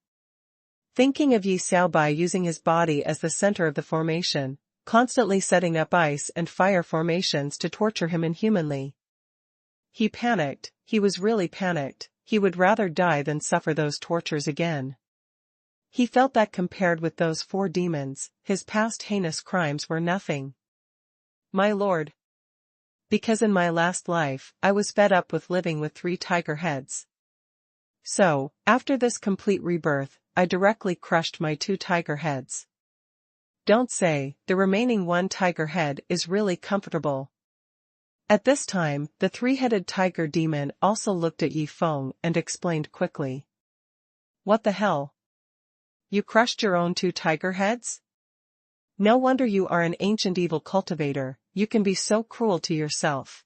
Thinking of Yi Xiaobai using his body as the center of the formation, constantly setting up ice and fire formations to torture him inhumanly. He panicked, he was really panicked, he would rather die than suffer those tortures again. He felt that compared with those 4 demons, his past heinous crimes were nothing. My lord. Because in my last life, I was fed up with living with 3 tiger heads. So, after this complete rebirth, I directly crushed my 2 tiger heads. Don't say, the remaining 1 tiger head is really comfortable. At this time, the 3-headed tiger demon also looked at Yi Feng and explained quickly. What the hell? You crushed your own 2 tiger heads? No wonder you are an ancient evil cultivator, you can be so cruel to yourself.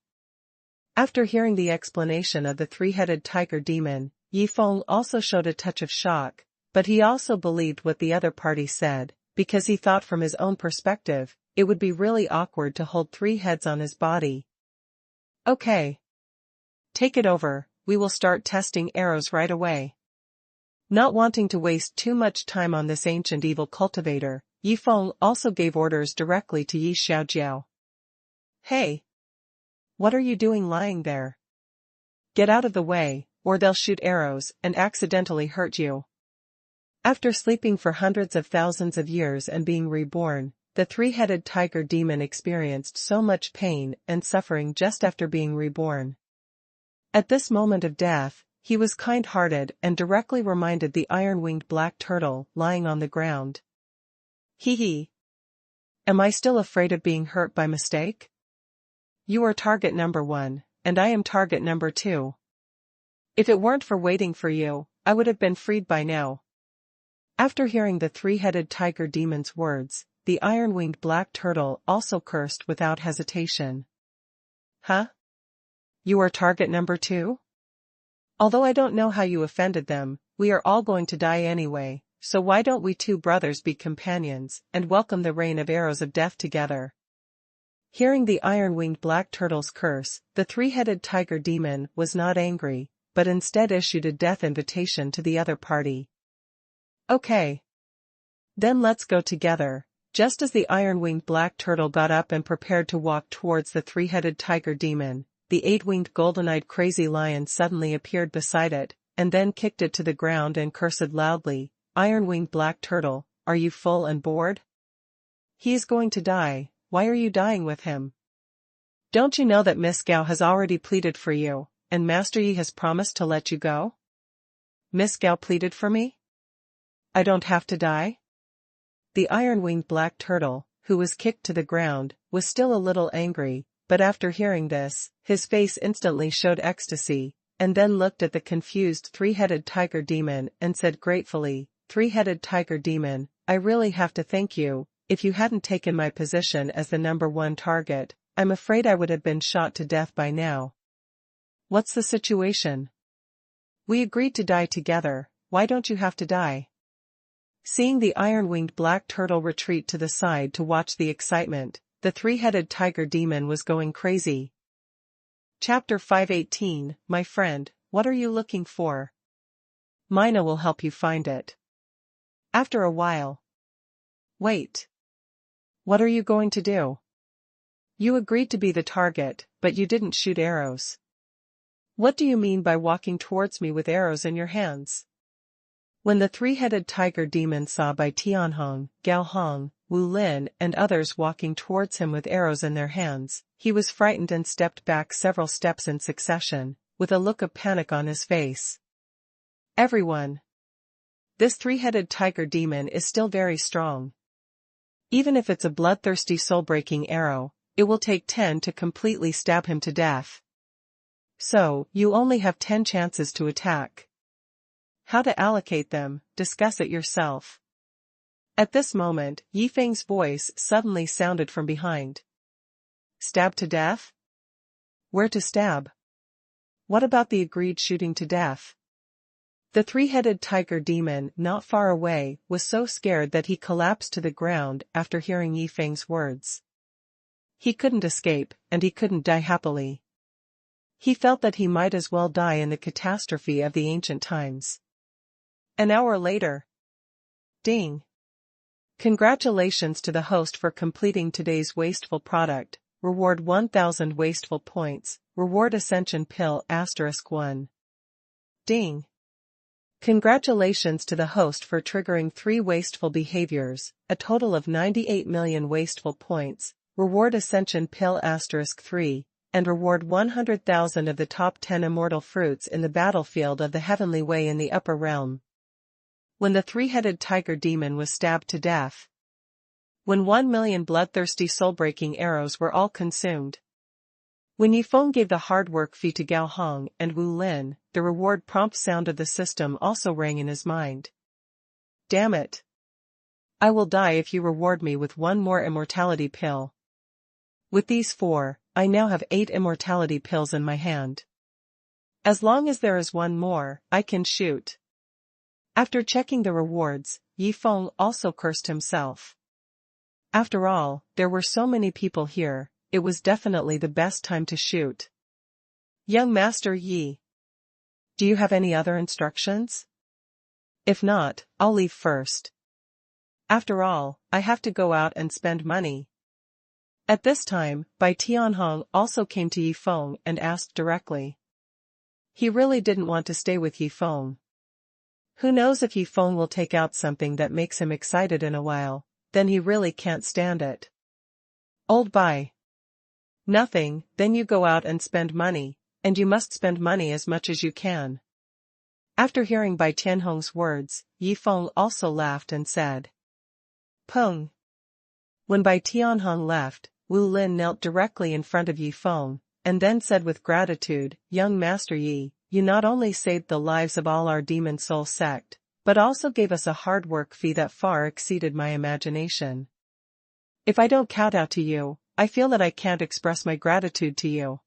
After hearing the explanation of the 3-headed tiger demon, Yi Feng also showed a touch of shock, but he also believed what the other party said, because he thought from his own perspective, it would be really awkward to hold 3 heads on his body. Okay. Take it over, we will start testing arrows right away. Not wanting to waste too much time on this ancient evil cultivator, Yi Feng also gave orders directly to Yi Xiaojiao. Hey! What are you doing lying there? Get out of the way, or they'll shoot arrows and accidentally hurt you. After sleeping for hundreds of thousands of years and being reborn, the 3-headed tiger demon experienced so much pain and suffering just after being reborn. At this moment of death, he was kind-hearted and directly reminded the iron-winged black turtle lying on the ground. Hee hee. Am I still afraid of being hurt by mistake? You are target number 1, and I am target number 2. If it weren't for waiting for you, I would have been freed by now. After hearing the 3-headed tiger demon's words, the iron-winged black turtle also cursed without hesitation. Huh? You are target number 2? Although I don't know how you offended them, we are all going to die anyway, so why don't we 2 brothers be companions and welcome the rain of arrows of death together? Hearing the iron-winged black turtle's curse, the 3-headed tiger demon was not angry, but instead issued a death invitation to the other party. Okay. Then let's go together. Just as the iron-winged black turtle got up and prepared to walk towards the three-headed tiger demon, the eight-winged golden-eyed crazy lion suddenly appeared beside it, and then kicked it to the ground and cursed loudly, "Iron-winged black turtle, are you full and bored? He is going to die, why are you dying with him? Don't you know that Miss Gao has already pleaded for you, and Master Yi has promised to let you go? Miss Gao pleaded for me? I don't have to die?" The iron-winged black turtle, who was kicked to the ground, was still a little angry, but after hearing this, his face instantly showed ecstasy, and then looked at the confused three-headed tiger demon and said gratefully, "Three-headed tiger demon, I really have to thank you. If you hadn't taken my position as the #1 target, I'm afraid I would have been shot to death by now." "What's the situation? We agreed to die together, why don't you have to die?" Seeing the iron-winged black turtle retreat to the side to watch the excitement, the three-headed tiger demon was going crazy. Chapter 518, My friend, what are you looking for? Mina will help you find it. After a while. Wait. What are you going to do? You agreed to be the target, but you didn't shoot arrows. What do you mean by walking towards me with arrows in your hands? When the three-headed tiger demon saw Bai Tianhong, Gao Hong, Wu Lin and others walking towards him with arrows in their hands, he was frightened and stepped back several steps in succession, with a look of panic on his face. Everyone. This three-headed tiger demon is still very strong. Even if it's a bloodthirsty soul-breaking arrow, it will take 10 to completely stab him to death. So, you only have 10 chances to attack. How to allocate them, discuss it yourself. At this moment, Yifeng's voice suddenly sounded from behind. Stab to death? Where to stab? What about the agreed shooting to death? The three-headed tiger demon, not far away, was so scared that he collapsed to the ground after hearing Yifeng's words. He couldn't escape, and he couldn't die happily. He felt that he might as well die in the catastrophe of the ancient times. An hour later. Ding. Congratulations to the host for completing today's wasteful product. Reward 1000 wasteful points. Reward Ascension Pill *1. Ding. Congratulations to the host for triggering 3 wasteful behaviors, a total of 98 million wasteful points. Reward Ascension Pill *3. And reward 100,000 of the top 10 immortal fruits in the battlefield of the heavenly way in the upper realm. When the three-headed tiger demon was stabbed to death. When 1 million bloodthirsty soul-breaking arrows were all consumed. When Yifeng gave the hard work fee to Gao Hong and Wu Lin, the reward prompt sound of the system also rang in his mind. Damn it. I will die if you reward me with 1 more immortality pill. With these 4, I now have 8 immortality pills in my hand. As long as there is 1 more, I can shoot. After checking the rewards, Yifeng also cursed himself. After all, there were so many people here, it was definitely the best time to shoot. Young Master Yi. Do you have any other instructions? If not, I'll leave first. After all, I have to go out and spend money. At this time, Bai Tianhong also came to Yifeng and asked directly. He really didn't want to stay with Yifeng. Who knows if Yifeng will take out something that makes him excited in a while, then he really can't stand it. Old Bai. Nothing, then you go out and spend money, and you must spend money as much as you can. After hearing Bai Tianhong's words, Yifeng also laughed and said. Peng. When Bai Tianhong left, Wu Lin knelt directly in front of Yifeng, and then said with gratitude, Young Master Yi, you not only saved the lives of all our demon soul sect, but also gave us a hard work fee that far exceeded my imagination. If I don't kowtow to you, I feel that I can't express my gratitude to you.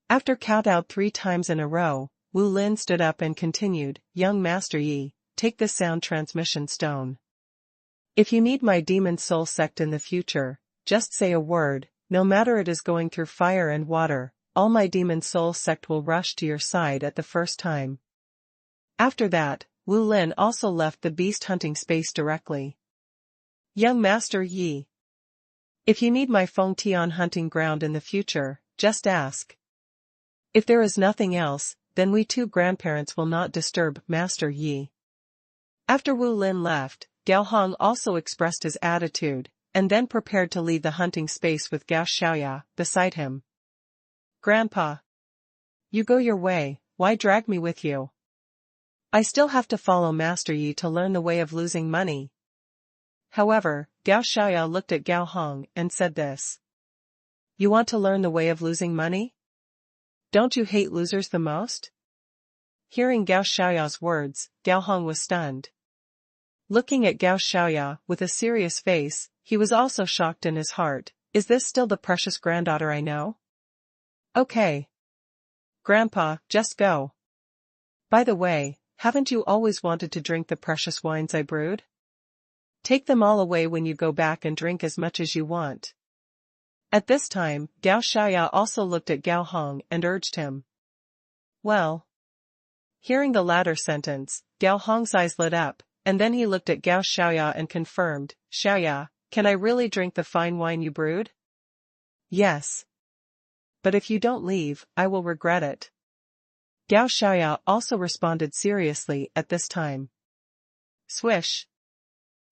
After kowtowed 3 times in a row, Wu Lin stood up and continued, Young Master Yi, take this sound transmission stone. If you need my demon soul sect in the future, just say a word, no matter it is going through fire and water, all my demon soul sect will rush to your side at the first time. After that, Wu Lin also left the beast hunting space directly. Young Master Yi. If you need my Feng Tian hunting ground in the future, just ask. If there is nothing else, then we two grandparents will not disturb Master Yi. After Wu Lin left, Gao Hong also expressed his attitude, and then prepared to leave the hunting space with Gao Xiaoya beside him. Grandpa. You go your way, why drag me with you? I still have to follow Master Yi to learn the way of losing money. However, Gao Xiaoya looked at Gao Hong and said this. You want to learn the way of losing money? Don't you hate losers the most? Hearing Gao Xiaoya's words, Gao Hong was stunned. Looking at Gao Xiaoya with a serious face, he was also shocked in his heart. Is this still the precious granddaughter I know? Okay. Grandpa, just go. By the way, haven't you always wanted to drink the precious wines I brewed? Take them all away when you go back and drink as much as you want. At this time, Gao Xiaoya also looked at Gao Hong and urged him. Well. Hearing the latter sentence, Gao Hong's eyes lit up, and then he looked at Gao Xiaoya and confirmed, Xiaoya, can I really drink the fine wine you brewed? Yes. But if you don't leave, I will regret it. Gao Xiaoya also responded seriously at this time. Swish.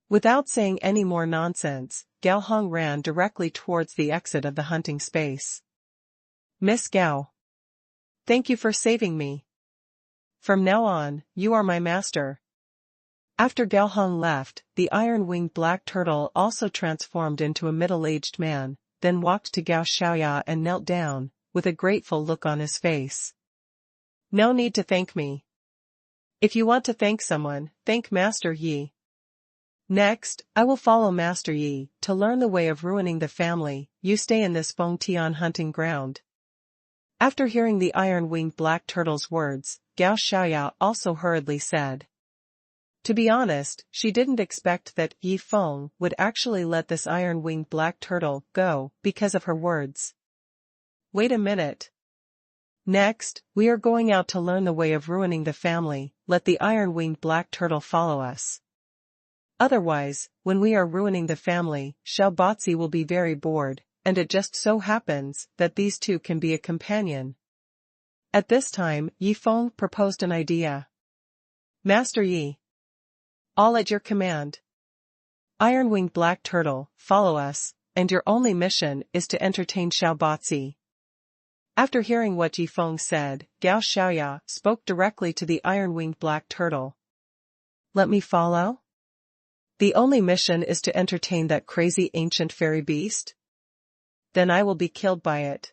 Without saying any more nonsense, Gao Hong ran directly towards the exit of the hunting space. Miss Gao. Thank you for saving me. From now on, you are my master. After Gao Hong left, the iron-winged black turtle also transformed into a middle-aged man, then walked to Gao Xiaoya and knelt down, with a grateful look on his face. No need to thank me. If you want to thank someone, thank Master Yi. Next, I will follow Master Yi to learn the way of ruining the family. You stay in this Feng Tian hunting ground. After hearing the iron-winged black turtle's words, Gao Xiaoya also hurriedly said. To be honest, she didn't expect that Yi Feng would actually let this iron-winged black turtle go because of her words. Wait a minute. Next, we are going out to learn the way of ruining the family. Let the iron-winged black turtle follow us. Otherwise, when we are ruining the family, Xiao Batzi will be very bored, and it just so happens that these two can be a companion. At this time, Yi Feng proposed an idea. Master Yi. All at your command. Iron-winged black turtle, follow us, and your only mission is to entertain Xiao Batzi. After hearing what Yi Feng said, Gao Xiaoya spoke directly to the iron-winged black turtle. Let me follow? The only mission is to entertain that crazy ancient fairy beast? Then I will be killed by it.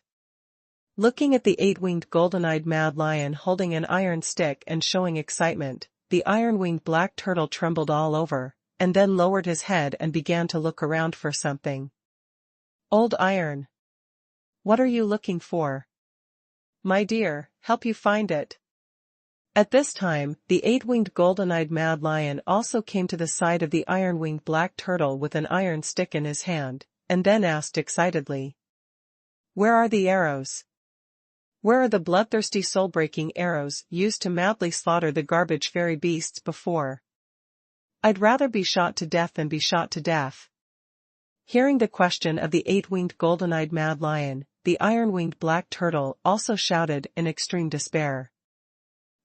Looking at the eight-winged golden-eyed mad lion holding an iron stick and showing excitement, the iron-winged black turtle trembled all over, and then lowered his head and began to look around for something. Old iron. What are you looking for? My dear, help you find it. At this time, the eight-winged golden-eyed mad lion also came to the side of the iron-winged black turtle with an iron stick in his hand, and then asked excitedly. Where are the arrows? Where are the bloodthirsty soul-breaking arrows used to madly slaughter the garbage fairy beasts before? I'd rather be shot to death than be shot to death. Hearing the question of the eight-winged golden-eyed mad lion, the iron-winged black turtle also shouted in extreme despair.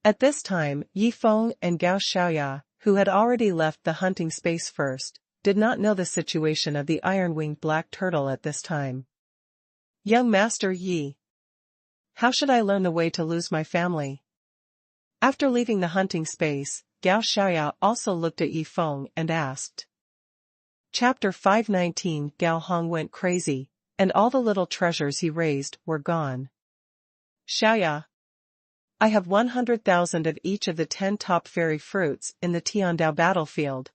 At this time, Yi Feng and Gao Xiaoya, who had already left the hunting space first, did not know the situation of the iron-winged black turtle at this time. Young Master Yi. How should I learn the way to lose my family? After leaving the hunting space, Gao Xiaoya also looked at Yi Feng and asked. Chapter 519 Gao Hong went crazy, and all the little treasures he raised were gone. Xiaoya. I have 100,000 of each of the 10 top fairy fruits in the Tiandao battlefield.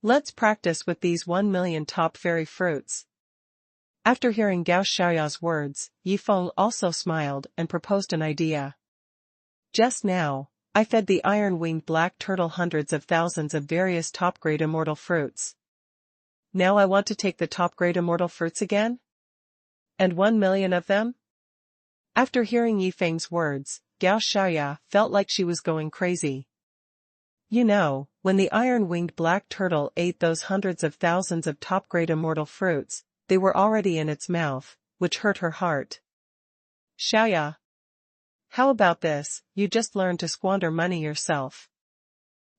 Let's practice with these 1 million top fairy fruits. After hearing Gao Xiaoya's words, Yi Feng also smiled and proposed an idea. Just now, I fed the iron-winged black turtle hundreds of thousands of various top-grade immortal fruits. Now I want to take the top-grade immortal fruits again? And 1 million of them? After hearing Yifeng's words, Gao Xiaoya felt like she was going crazy. You know, when the iron-winged black turtle ate those hundreds of thousands of top-grade immortal fruits, they were already in its mouth, which hurt her heart. Xiaoya. How about this, you just learned to squander money yourself.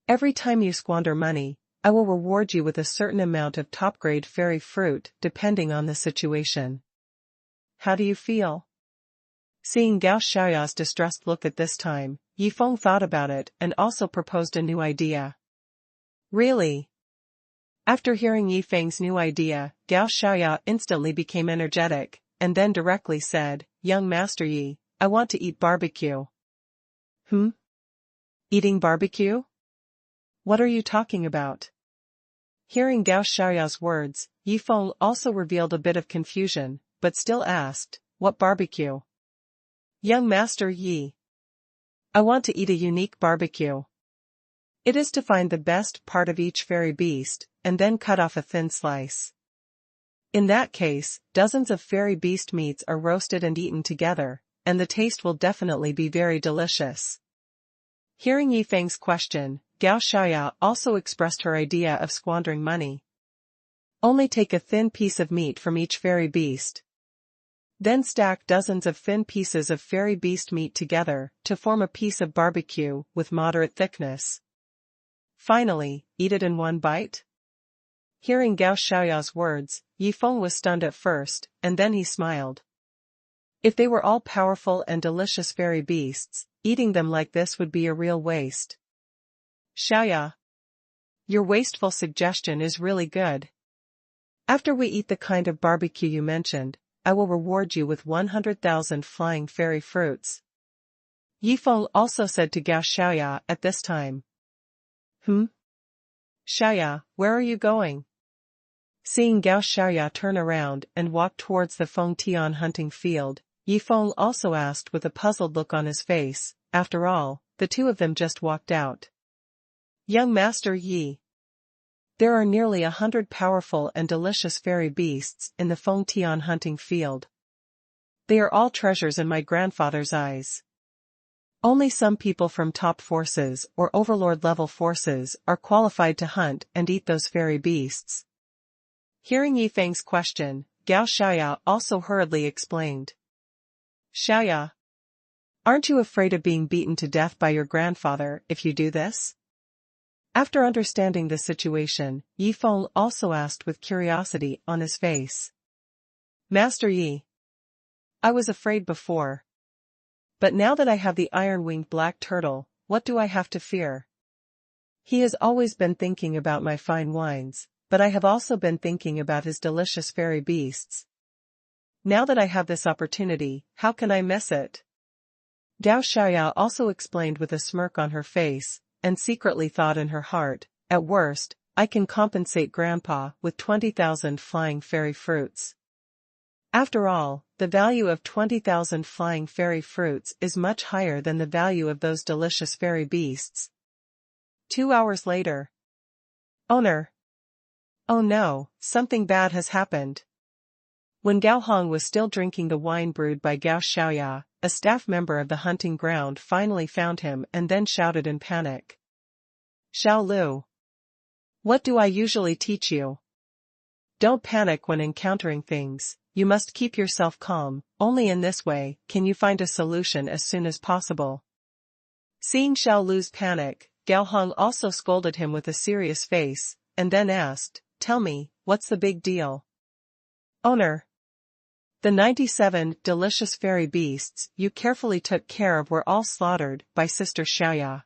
Every time you squander money, I will reward you with a certain amount of top-grade fairy fruit depending on the situation. How do you feel? Seeing Gao Xiaoya's distressed look at this time, Yifeng thought about it and also proposed a new idea. Really? After hearing Yifeng's new idea, Gao Xiaoya instantly became energetic, and then directly said, Young Master Yi, I want to eat barbecue. Eating barbecue? What are you talking about? Hearing Gao Xiaoya's words, Yifeng also revealed a bit of confusion, but still asked, What barbecue? Young Master Yi. I want to eat a unique barbecue. It is to find the best part of each fairy beast, and then cut off a thin slice. In that case, dozens of fairy beast meats are roasted and eaten together, and the taste will definitely be very delicious. Hearing Yifeng's question, Gao Xiaoya also expressed her idea of squandering money. Only take a thin piece of meat from each fairy beast. Then stack dozens of thin pieces of fairy beast meat together to form a piece of barbecue with moderate thickness. Finally, eat it in one bite? Hearing Gao Xiaoya's words, Yifeng was stunned at first, and then he smiled. If they were all powerful and delicious fairy beasts, eating them like this would be a real waste. Xiaoya. Your wasteful suggestion is really good. After we eat the kind of barbecue you mentioned, I will reward you with 100,000 flying fairy fruits. Yifeng also said to Gao Xiaoya at this time. Xiaoya, where are you going? Seeing Gao Xiaoya turn around and walk towards the Fengtian hunting field, Yifeng also asked with a puzzled look on his face. After all, the two of them just walked out. Young Master Yi. There are nearly 100 powerful and delicious fairy beasts in the Fengtian hunting field. They are all treasures in my grandfather's eyes. Only some people from top forces or overlord-level forces are qualified to hunt and eat those fairy beasts. Hearing Yifeng's question, Gao Xiaoya also hurriedly explained. Xiaoya. Aren't you afraid of being beaten to death by your grandfather if you do this? After understanding the situation, Yifeng also asked with curiosity on his face. Master Yi. I was afraid before. But now that I have the iron-winged black turtle, what do I have to fear? He has always been thinking about my fine wines, but I have also been thinking about his delicious fairy beasts. Now that I have this opportunity, how can I miss it? Gao Xiaoya also explained with a smirk on her face, and secretly thought in her heart, at worst, I can compensate Grandpa with 20,000 flying fairy fruits. After all, the value of 20,000 flying fairy fruits is much higher than the value of those delicious fairy beasts. 2 hours later. Owner. Oh no, something bad has happened. When Gao Hong was still drinking the wine brewed by Gao Xiaoya, a staff member of the hunting ground finally found him and then shouted in panic. Xiao Lu. What do I usually teach you? Don't panic when encountering things, you must keep yourself calm, only in this way can you find a solution as soon as possible. Seeing Xiao Lu's panic, Gao Hong also scolded him with a serious face, and then asked, Tell me, what's the big deal? Owner. The 97 delicious fairy beasts you carefully took care of were all slaughtered by Sister Xiaoya.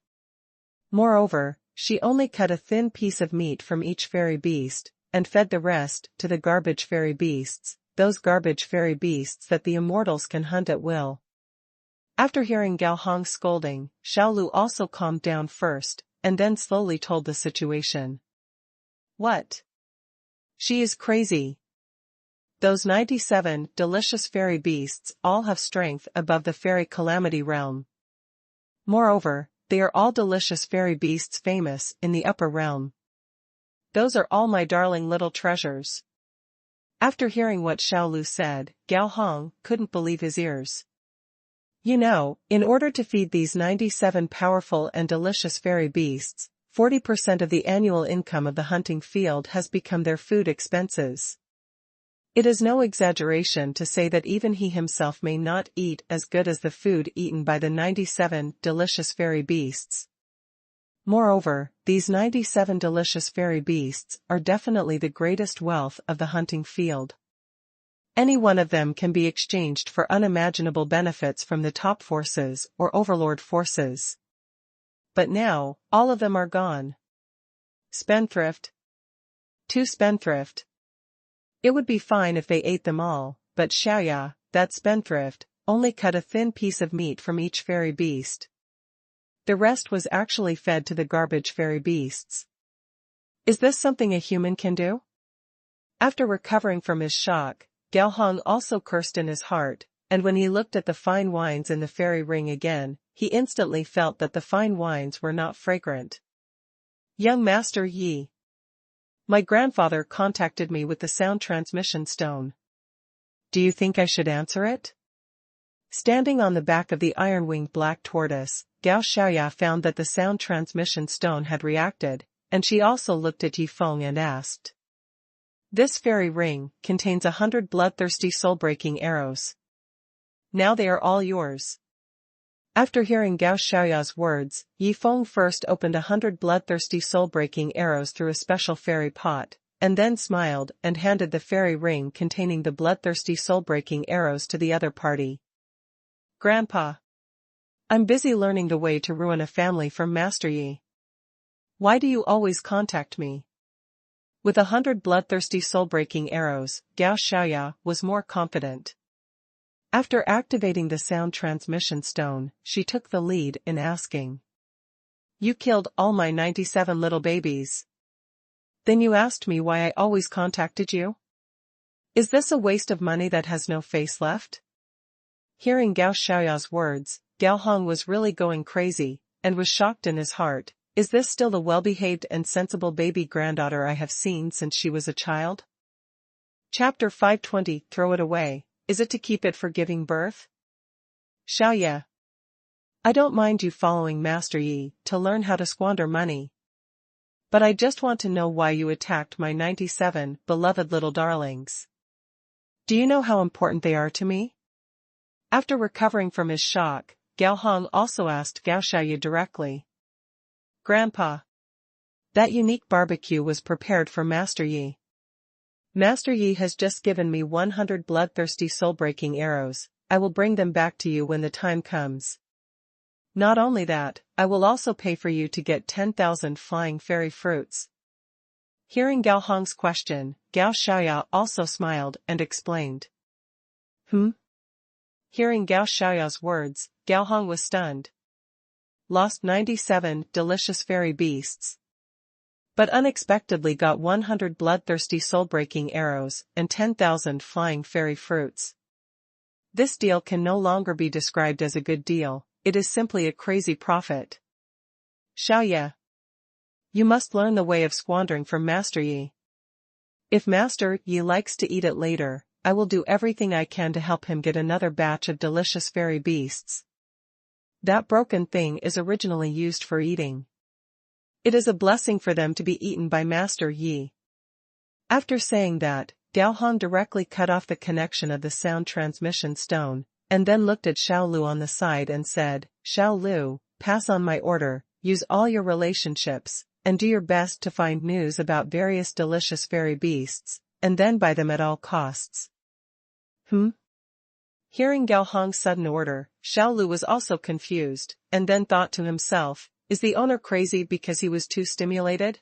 Moreover, she only cut a thin piece of meat from each fairy beast, and fed the rest to the garbage fairy beasts, those garbage fairy beasts that the immortals can hunt at will. After hearing Gao Hong's scolding, Xiao Lu also calmed down first, and then slowly told the situation. What? She is crazy. Those 97 delicious fairy beasts all have strength above the fairy calamity realm. Moreover, they are all delicious fairy beasts famous in the upper realm. Those are all my darling little treasures. After hearing what Xiao Lu said, Gao Hong couldn't believe his ears. You know, in order to feed these 97 powerful and delicious fairy beasts, 40% of the annual income of the hunting field has become their food expenses. It is no exaggeration to say that even he himself may not eat as good as the food eaten by the 97 delicious fairy beasts. Moreover, these 97 delicious fairy beasts are definitely the greatest wealth of the hunting field. Any one of them can be exchanged for unimaginable benefits from the top forces or overlord forces. But now, all of them are gone. Spendthrift. To spendthrift. It would be fine if they ate them all, but Xiaoya, that spendthrift, only cut a thin piece of meat from each fairy beast. The rest was actually fed to the garbage fairy beasts. Is this something a human can do? After recovering from his shock, Gao Hong also cursed in his heart, and when he looked at the fine wines in the fairy ring again, he instantly felt that the fine wines were not fragrant. Young Master Yi. My grandfather contacted me with the sound transmission stone. Do you think I should answer it? Standing on the back of the iron-winged black tortoise, Gao Xiaoya found that the sound transmission stone had reacted, and she also looked at Yi Feng and asked. This fairy ring contains 100 bloodthirsty soul-breaking arrows. Now they are all yours. After hearing Gao Xiaoya's words, Yi Feng first opened 100 bloodthirsty soul-breaking arrows through a special fairy pot, and then smiled and handed the fairy ring containing the bloodthirsty soul-breaking arrows to the other party. Grandpa. I'm busy learning the way to ruin a family from Master Yi. Why do you always contact me? With 100 bloodthirsty soul-breaking arrows, Gao Xiaoya was more confident. After activating the sound transmission stone, she took the lead in asking. You killed all my 97 little babies. Then you asked me why I always contacted you? Is this a waste of money that has no face left? Hearing Gao Xiaoya's words, Gao Hong was really going crazy, and was shocked in his heart. Is this still the well-behaved and sensible baby granddaughter I have seen since she was a child? Chapter 520. Throw it away. Is it to keep it for giving birth? Xiaoya. I don't mind you following Master Yi to learn how to squander money. But I just want to know why you attacked my 97 beloved little darlings. Do you know how important they are to me? After recovering from his shock, Gao Hong also asked Gao Xiaoya directly. Grandpa. That unique barbecue was prepared for Master Yi. Master Yi has just given me 100 bloodthirsty soul-breaking arrows. I will bring them back to you when the time comes. Not only that, I will also pay for you to get 10,000 flying fairy fruits. Hearing Gao Hong's question, Gao Xiaoya also smiled and explained. Hearing Gao Xiaoya's words, Gao Hong was stunned. Lost 97 delicious fairy beasts. But unexpectedly got 100 bloodthirsty soul-breaking arrows and 10,000 flying fairy fruits. This deal can no longer be described as a good deal, it is simply a crazy profit. Xiaoya. You must learn the way of squandering from Master Yi. If Master Yi likes to eat it later, I will do everything I can to help him get another batch of delicious fairy beasts. That broken thing is originally used for eating. It is a blessing for them to be eaten by Master Yi. After saying that, Gao Hong directly cut off the connection of the sound transmission stone, and then looked at Xiao Lu on the side and said, Xiao Lu, pass on my order, use all your relationships, and do your best to find news about various delicious fairy beasts, and then buy them at all costs. Hearing Gao Hong's sudden order, Xiao Lu was also confused, and then thought to himself, is the owner crazy because he was too stimulated?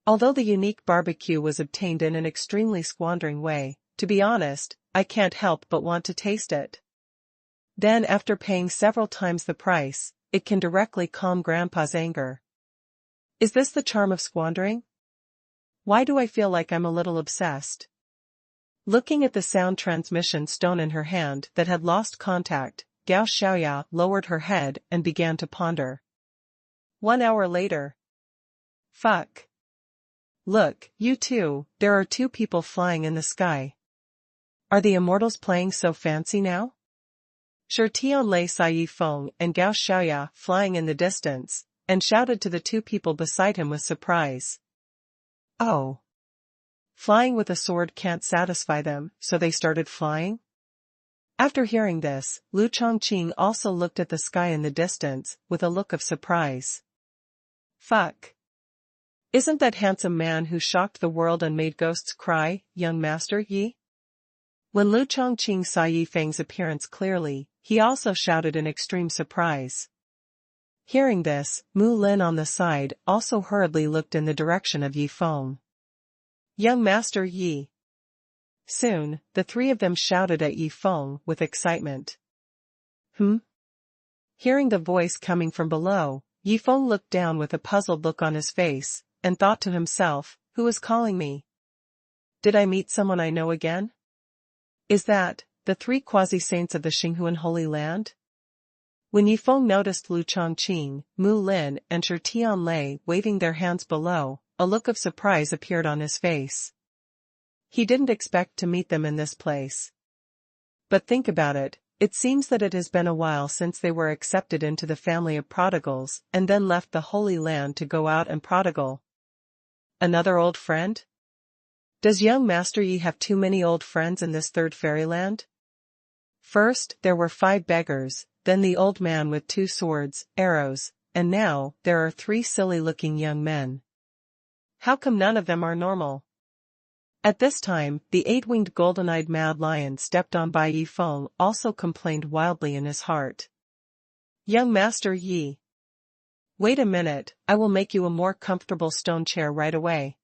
Although the unique barbecue was obtained in an extremely squandering way, to be honest, I can't help but want to taste it. Then after paying several times the price, it can directly calm Grandpa's anger. Is this the charm of squandering? Why do I feel like I'm a little obsessed? Looking at the sound transmission stone in her hand that had lost contact, Gao Xiaoya lowered her head and began to ponder. 1 hour later. Fuck. Look, you two, there are 2 people flying in the sky. Are the immortals playing so fancy now? Shi Tianlei saw Yi Feng and Gao Xiaoya flying in the distance, and shouted to the two people beside him with surprise. Oh! Flying with a sword can't satisfy them, so they started flying? After hearing this, Lu Chongqing also looked at the sky in the distance, with a look of surprise. Fuck! Isn't that handsome man who shocked the world and made ghosts cry, young Master Yi? When Lu Chongqing saw Yi Feng's appearance clearly, he also shouted in extreme surprise. Hearing this, Mu Lin on the side also hurriedly looked in the direction of Yi Feng. Young Master Yi. Soon, the three of them shouted at Yi Feng with excitement. Hearing the voice coming from below, Yi Feng looked down with a puzzled look on his face, and thought to himself, who is calling me? Did I meet someone I know again? Is that the three quasi-saints of the Xinghuan Holy Land? When Yi Feng noticed Lu Chongqing, Mu Lin and Shi Tianlei waving their hands below, a look of surprise appeared on his face. He didn't expect to meet them in this place. But think about it, it seems that it has been a while since they were accepted into the family of prodigals and then left the Holy Land to go out and prodigal. Another old friend? Does young Master Yi have too many old friends in this third fairyland? First, there were 5 beggars, then the old man with 2 swords, arrows, and now, there are 3 silly-looking young men. How come none of them are normal? At this time, the 8-winged golden-eyed mad lion stepped on by Yi Feng also complained wildly in his heart. Young Master Yi. Wait a minute, I will make you a more comfortable stone chair right away.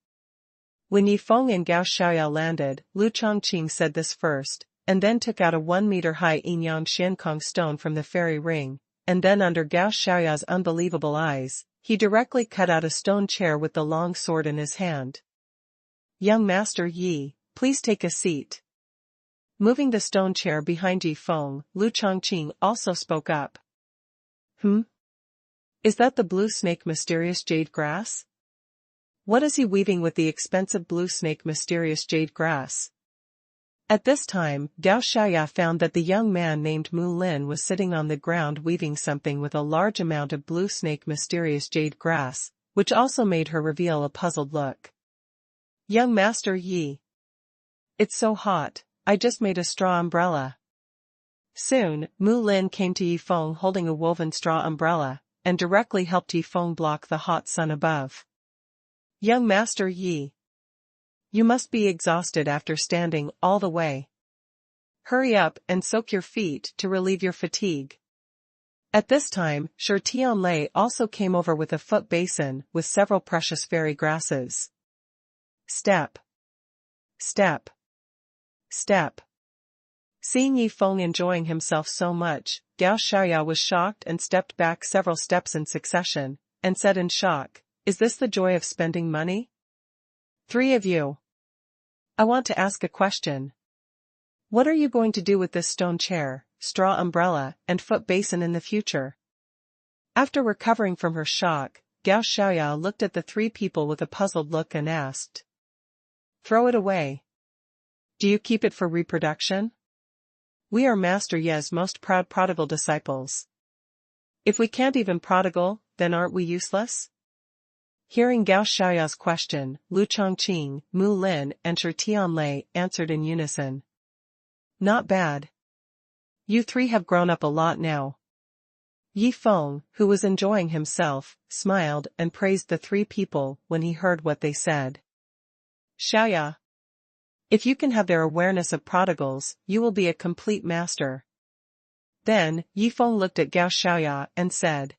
When Yi Feng and Gao Xiaoya landed, Lu Chongqing said this first, and then took out a 1-meter-high Yinyang Xiankong stone from the fairy ring, and then under Gao Xiaoya's unbelievable eyes, he directly cut out a stone chair with the long sword in his hand. Young Master Yi, please take a seat. Moving the stone chair behind Yi Feng, Lu Chongqing also spoke up. Is that the blue snake mysterious jade grass? What is he weaving with the expensive blue snake mysterious jade grass? At this time, Gao Xiaoya found that the young man named Mu Lin was sitting on the ground weaving something with a large amount of blue snake mysterious jade grass, which also made her reveal a puzzled look. Young Master Yi. It's so hot, I just made a straw umbrella. Soon, Mu Lin came to Yi Feng holding a woven straw umbrella, and directly helped Yi Feng block the hot sun above. Young Master Yi. You must be exhausted after standing all the way. Hurry up and soak your feet to relieve your fatigue. At this time, Shi Tianlei also came over with a foot basin with several precious fairy grasses. Step. Step. Step. Seeing Yi Feng enjoying himself so much, Gao Xiaoya was shocked and stepped back several steps in succession, and said in shock, Is this the joy of spending money? 3 of you. I want to ask a question. What are you going to do with this stone chair, straw umbrella, and foot basin in the future? After recovering from her shock, Gao Xiaoya looked at the 3 people with a puzzled look and asked. Throw it away. Do you keep it for reproduction? We are Master Ye's most proud prodigal disciples. If we can't even prodigal, then aren't we useless? Hearing Gao Xiaoya's question, Lu Chongqing, Mu Lin and Shi Tianlei answered in unison. Not bad. You 3 have grown up a lot now. Yi Feng, who was enjoying himself, smiled and praised the 3 people when he heard what they said. Xiaoya. If you can have their awareness of prodigals, you will be a complete master. Then, Yi Feng looked at Gao Xiaoya and said.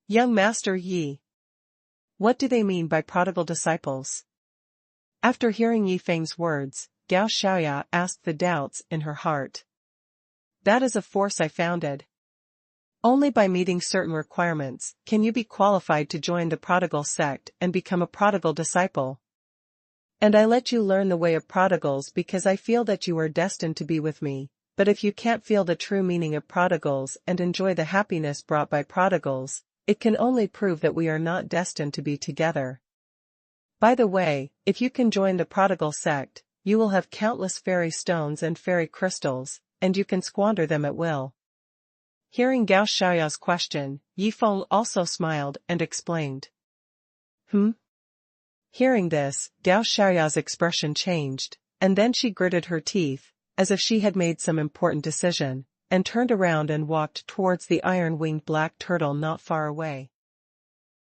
Young Master Yi. What do they mean by prodigal disciples? After hearing Yi Feng's words, Gao Xiaoya asked the doubts in her heart. That is a force I founded. Only by meeting certain requirements can you be qualified to join the prodigal sect and become a prodigal disciple. And I let you learn the way of prodigals because I feel that you are destined to be with me, but if you can't feel the true meaning of prodigals and enjoy the happiness brought by prodigals, it can only prove that we are not destined to be together. By the way, if you can join the prodigal sect, you will have countless fairy stones and fairy crystals, and you can squander them at will. Hearing Gao Xiaoya's question, Yifeng also smiled and explained. Hearing this, Gao Xiaoya's expression changed, and then she gritted her teeth, as if she had made some important decision, and turned around and walked towards the iron-winged black turtle not far away.